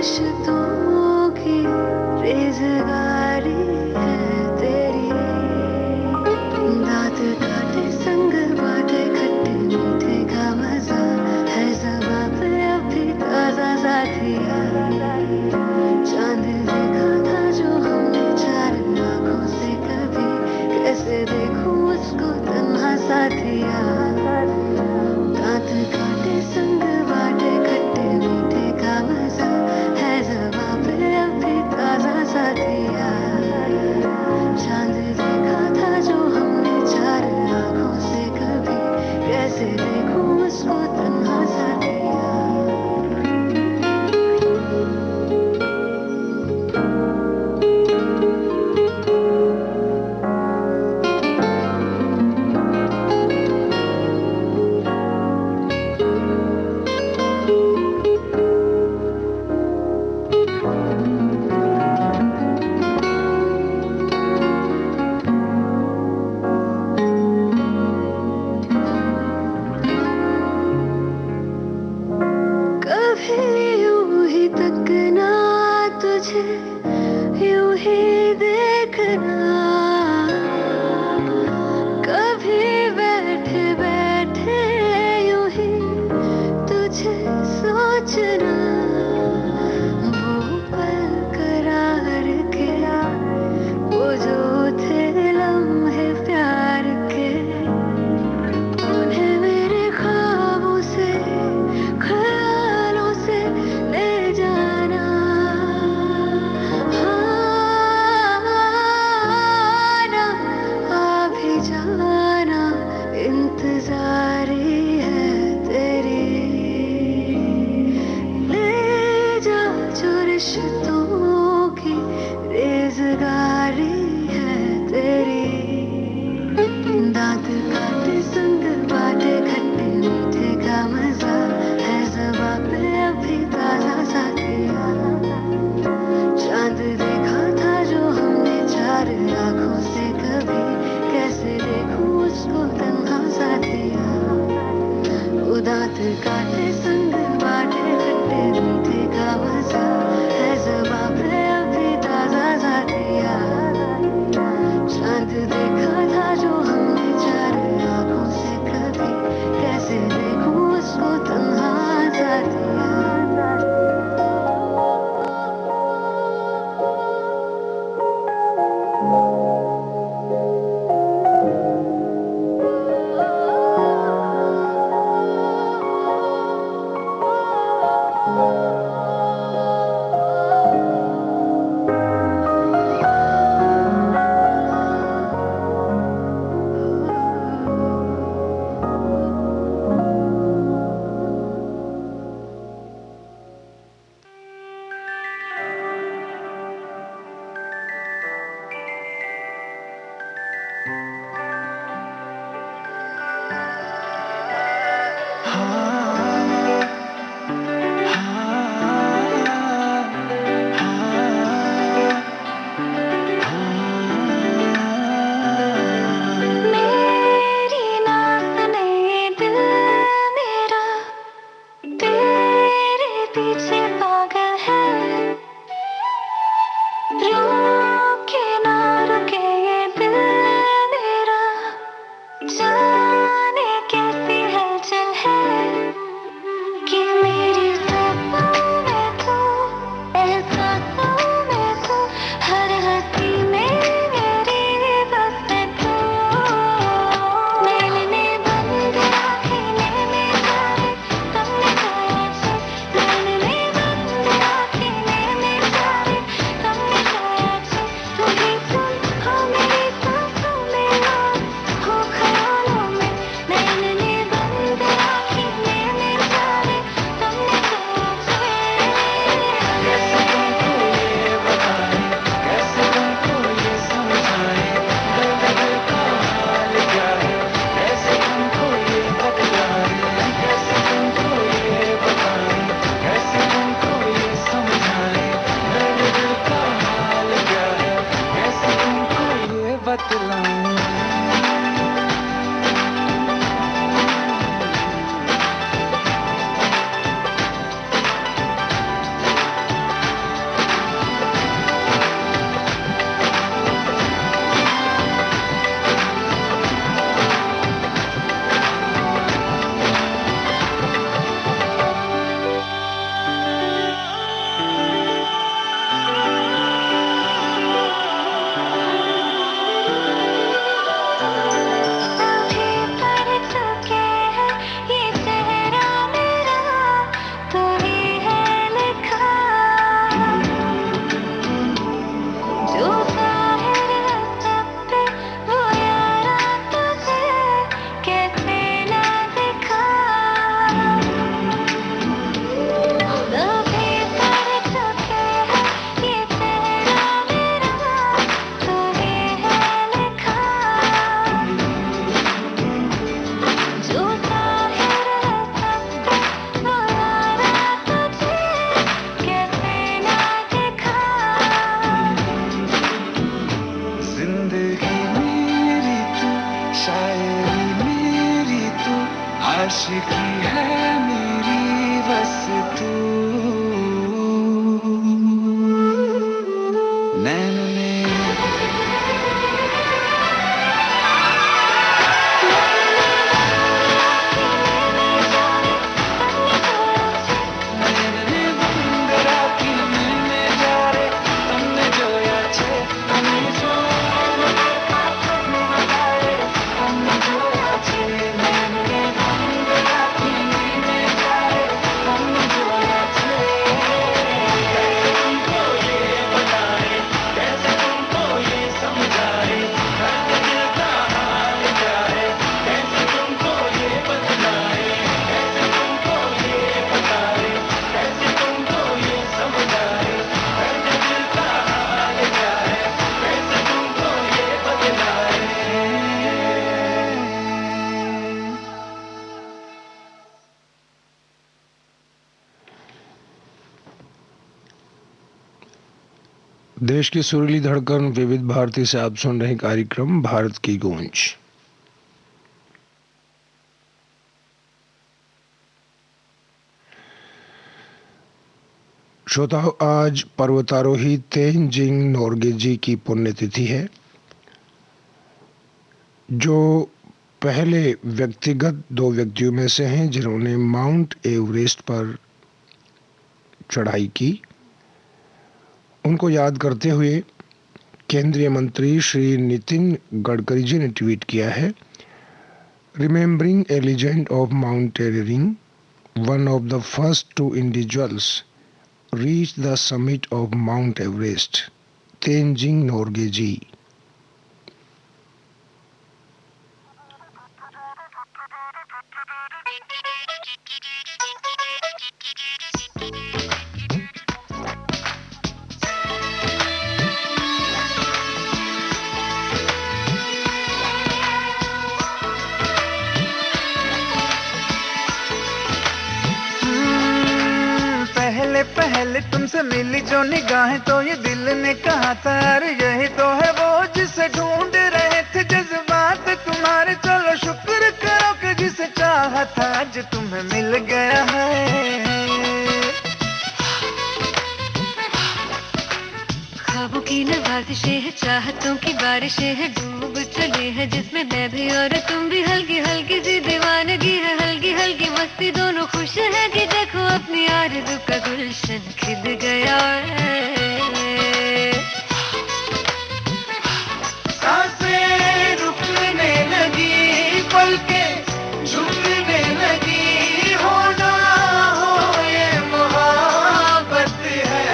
रिश्तों की रेज़गारी है तेरी। दांत काटे संग बाटे खट्टे मीठे का मजा है ज़बां पे अभी ताज़ा साथिया। चांद देखा था जो हमने चार आँखों से कभी, कैसे देखूं उसको तन्हा साथिया। दांत काटे संग बाटे खट्टे मीठे का मजा है ज़बां पे अभी ताज़ा साथिया। चांद देखा था जो हमने चार आँखों से कभी, कैसे देखूं उसको तन्हा साथिया। कभी यूं ही तकना तुझे, यूं ही देखना, कभी बैठे बैठे यूं ही तुझे सोचना। वो पल करार के, वो जो थे लम्हे प्यार के, उन्हें मेरे ख्वाबों से ख्यालों से ले जाना। देश की सुरीली धड़कन विविध भारती से आप सुन रहे कार्यक्रम भारत की गूंज। श्रोताओं, आज पर्वतारोही तेनजिंग नोर्गे जी की पुण्यतिथि है, जो पहले व्यक्तिगत 2 व्यक्तियों में से हैं जिन्होंने माउंट एवरेस्ट पर चढ़ाई की। उनको याद करते हुए केंद्रीय मंत्री श्री नितिन गडकरी जी ने ट्वीट किया है, remembering a legend of mountaineering, one of the first 2 individuals reach the summit of Mount Everest, Tenzing Norgay ji. पहले तुमसे मिली जो निगाहें तो ये दिल ने कहा था अरे यही तो है वो जिसे ढूंढ रहे थे जज्बात तुम्हारे। चलो शुक्र करो कि जिसे चाहा था आज तुम्हें मिल गया है। ख्वाबों की नवाज़िशें हैं, चाहतों की बारिशें हैं, डूब चले हैं जिसमें मैं भी और तुम भी। हल्की हल्की सी दीवानगी है, हल्की हल्की मस्ती, दोनों खुश है कि देखो अपनी आरज़ू का गुलशन खिल गया है। सांसें रुकने लगी, पलकें झुकने लगी, होना हो ये मोहब्बत है।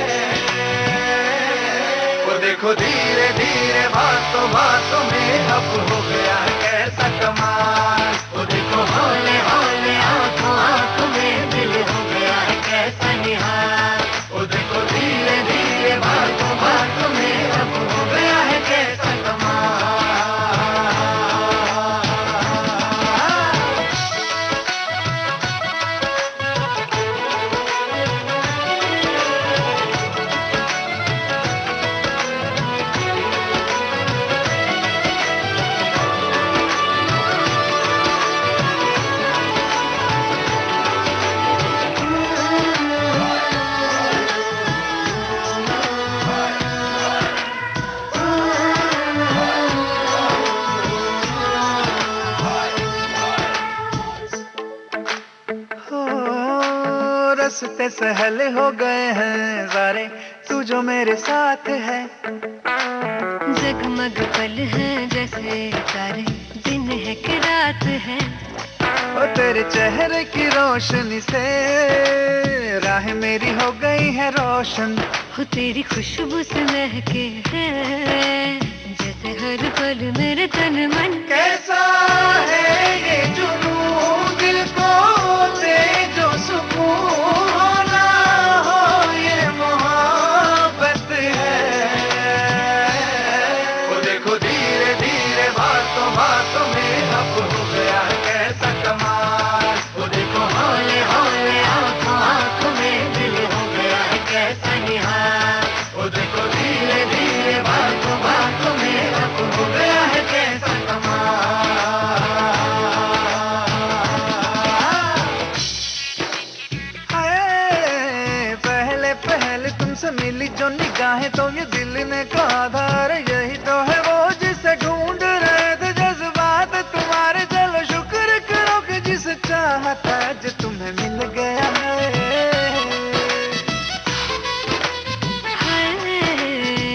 वो देखो धीरे धीरे बातों बातों में अब हो गया कैसा कमाल। वो देखो हौले हौले आंखों आंखों में दिल हो गया है कैसा निहाल। वो देखो धीरे धीरे बातों बातों में अब हो गया है कैसा कमाल। रास्ते सहल हो गए हैं सारे, तू जो मेरे साथ है। जगमग पल है जैसे तारे, दिन है कि रात है। ओ तेरे चेहरे की रोशनी से राह मेरी हो गई है रोशन। हो तेरी खुशबू से महके है जैसे हर पल मेरे तन मन। कैसा है ये जुनून दिल को दे जो सुकून, होना हो ये मोहब्बत है। वो देखो धीरे धीरे बातों बातों में अब हो गया कैसा कमाल। वो देखो हौले हौले आंखों आंखों में दिल हो गया है कैसा निहाल। वो देखो धीरे धीरे बातों बातों में अब हो गया है कैसा कमाल। पहले पहले तुमसे मिली जो निगाहें तो ये दिल ने कहा था अरे यही तो है वो जिसे ढूंढ रहे थे जज्बात तुम्हारे। चलो शुक्र करो कि जिसे चाहा था आज तुम्हें मिल गया है।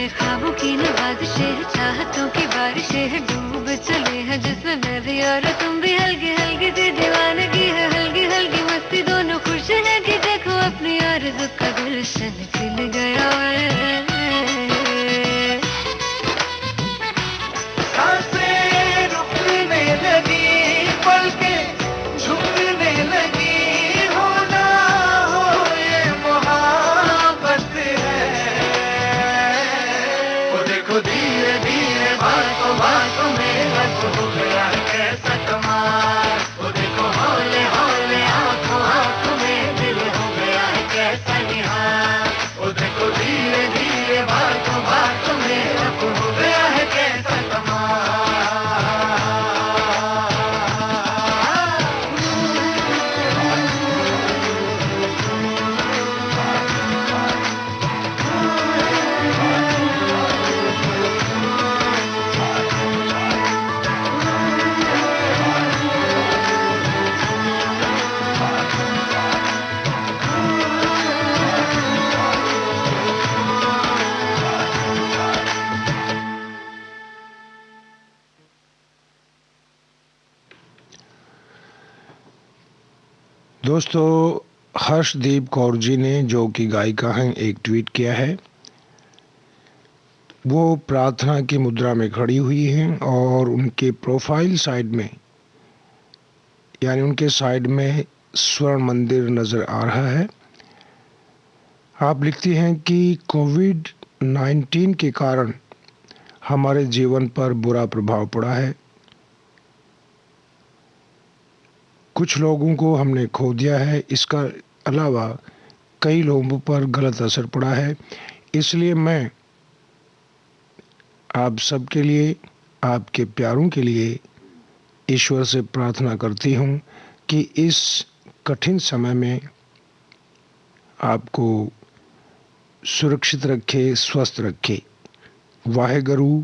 ख्वाबों की नवाज़िशें हैं, चाहतों की बारिशें हैं, डूब चले हैं जिसमें मैं भी और तुम भी। हल्की हल्की सी दीवानगी है, हल्की हल्की मस्ती, दोनों खुश है कि देखो अपनी आरज़ू का गुलशन खिल गया है। सांसें रुकने लगी, पलकें झुकने लगी, होना हो ये मोहब्बत है। वो देखो धीरे धीरे बातों बातों में अब हो गया कैसा कमाल। वो देखो हौले हौले आंखों आंखों में दिल हो गया कैसा निहाल। वो देखो धीरे धीरे बातों बातों दोस्तों, हर्षदीप कौर जी ने, जो कि गायिका हैं, एक ट्वीट किया है। वो प्रार्थना की मुद्रा में खड़ी हुई हैं और उनके प्रोफाइल साइड में, यानी उनके साइड में स्वर्ण मंदिर नजर आ रहा है। आप लिखती हैं कि कोविड-19 के कारण हमारे जीवन पर बुरा प्रभाव पड़ा है। कुछ लोगों को हमने खो दिया है। इसका अलावा कई लोगों पर गलत असर पड़ा है। इसलिए मैं आप सबके लिए, आपके प्यारों के लिए ईश्वर से प्रार्थना करती हूँ कि इस कठिन समय में आपको सुरक्षित रखे, स्वस्थ रखे। वाहेगुरु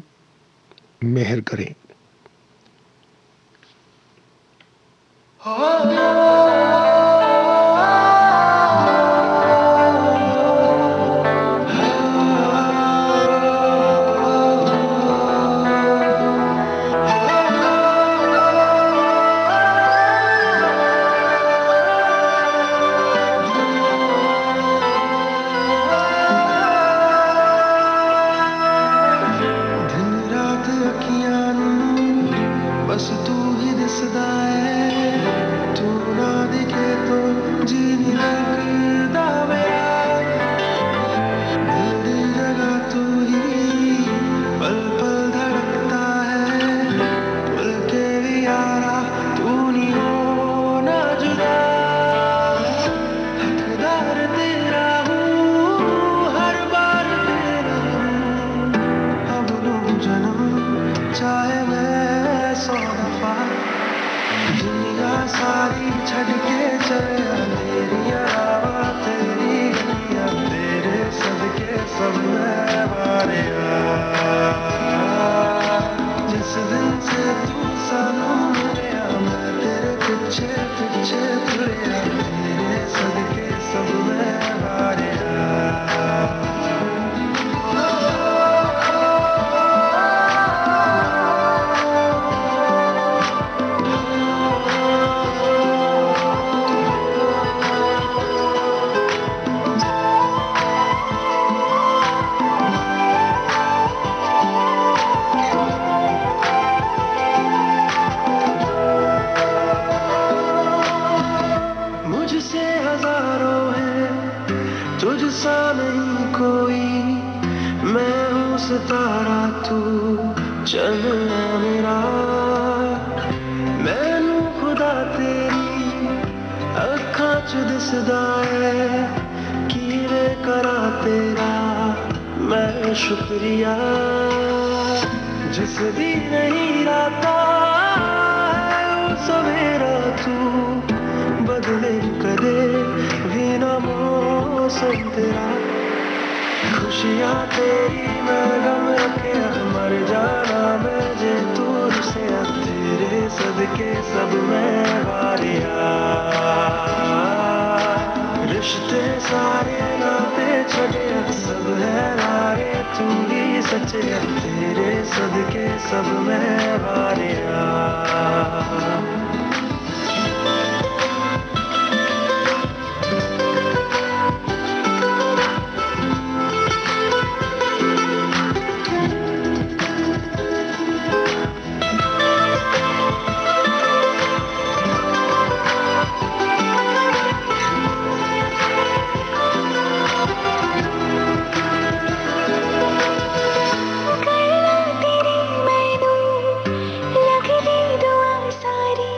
मेहर करे। शुक्रिया जिस दी नहीं राता है सवेरा तू बदले कदे भी ना मौसम तेरा खुशियाँ तेरी मैं गम रखे मर जाना मैं जे दूर से तेरे सदके सब मैं वारिया रिश्ते सारे नाते छड़े सब है नारे तू ही सच्चे तेरे सदके सब मैं वारिया लगदी दुआ सारी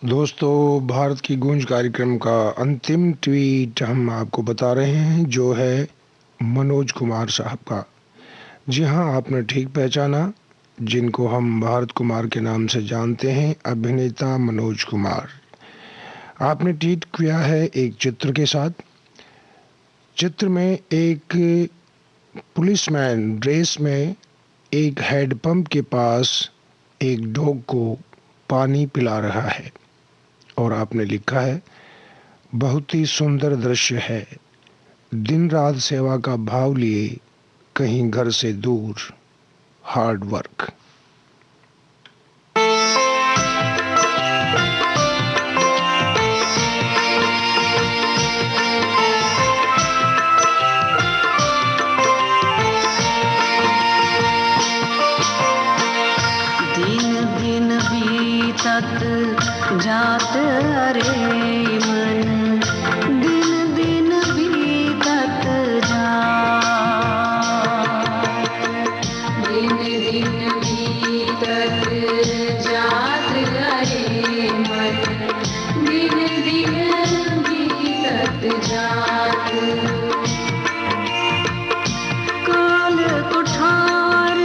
दोस्तों, भारत की गूंज कार्यक्रम का अंतिम ट्वीट हम आपको बता रहे हैं, जो है मनोज कुमार साहब का। जी हाँ, आपने ठीक पहचाना, जिनको हम भारत कुमार के नाम से जानते हैं, अभिनेता मनोज कुमार। आपने ट्वीट किया है एक चित्र के साथ। चित्र में एक पुलिसमैन ड्रेस में एक हैंडपंप के पास एक डॉग को पानी पिला रहा है, और आपने लिखा है, बहुत ही सुंदर दृश्य है, दिन रात सेवा का भाव लिए, कहीं घर से दूर, हार्ड वर्क। जात रे मन, दिन दिन बीतत जात, दिन दिन बीतत जात रे मन, दिन दिन बीतत जात। काल कुठार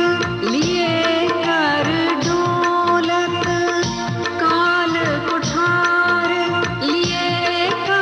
लिए कर डोलत, काल कुठार लिए कर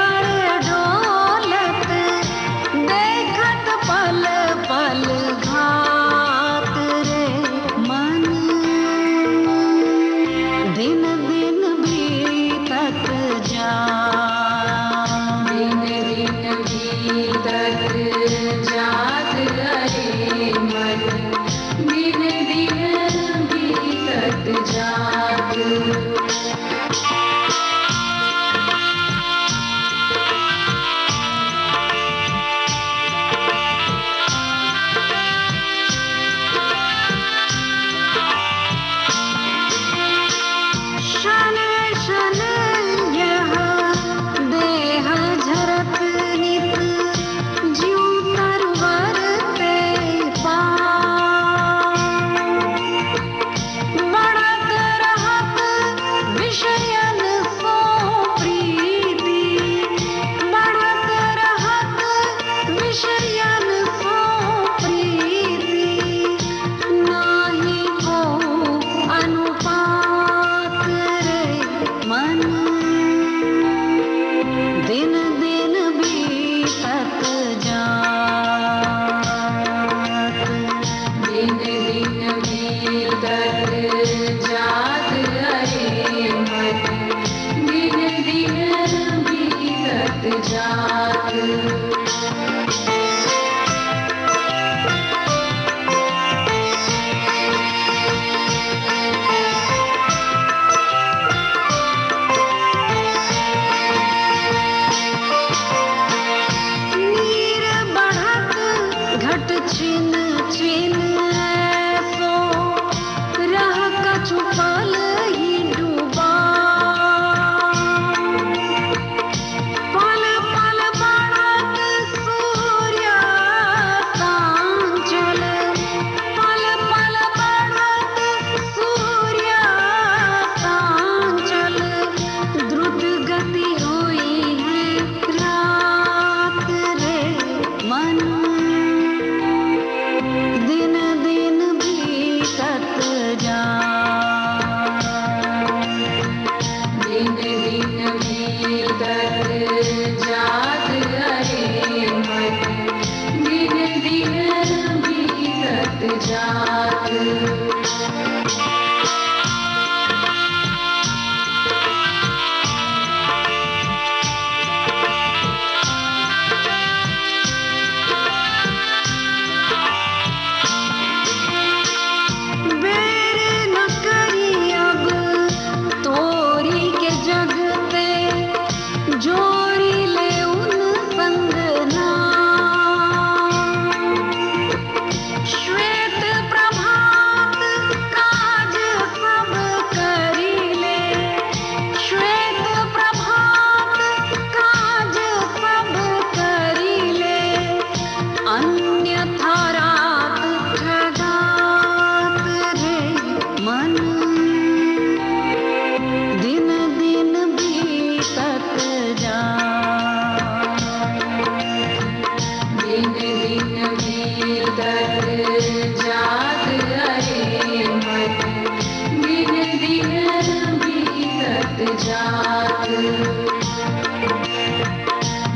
जात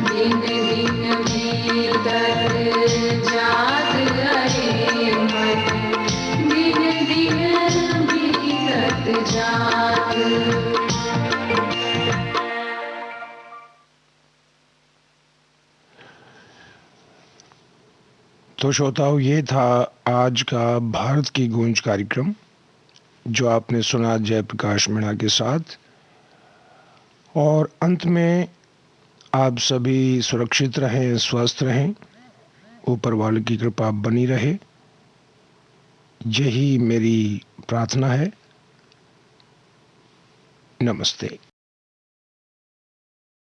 दिन दिन बीतत जात रहे मन दिन दिन बीतत जात। तो श्रोताओं, ये था आज का भारत की गूंज कार्यक्रम जो आपने सुना जयप्रकाश मीणा के साथ। और अंत में आप सभी सुरक्षित रहें, स्वस्थ रहें, ऊपर वाले की कृपा बनी रहे, यही मेरी प्रार्थना है। नमस्ते।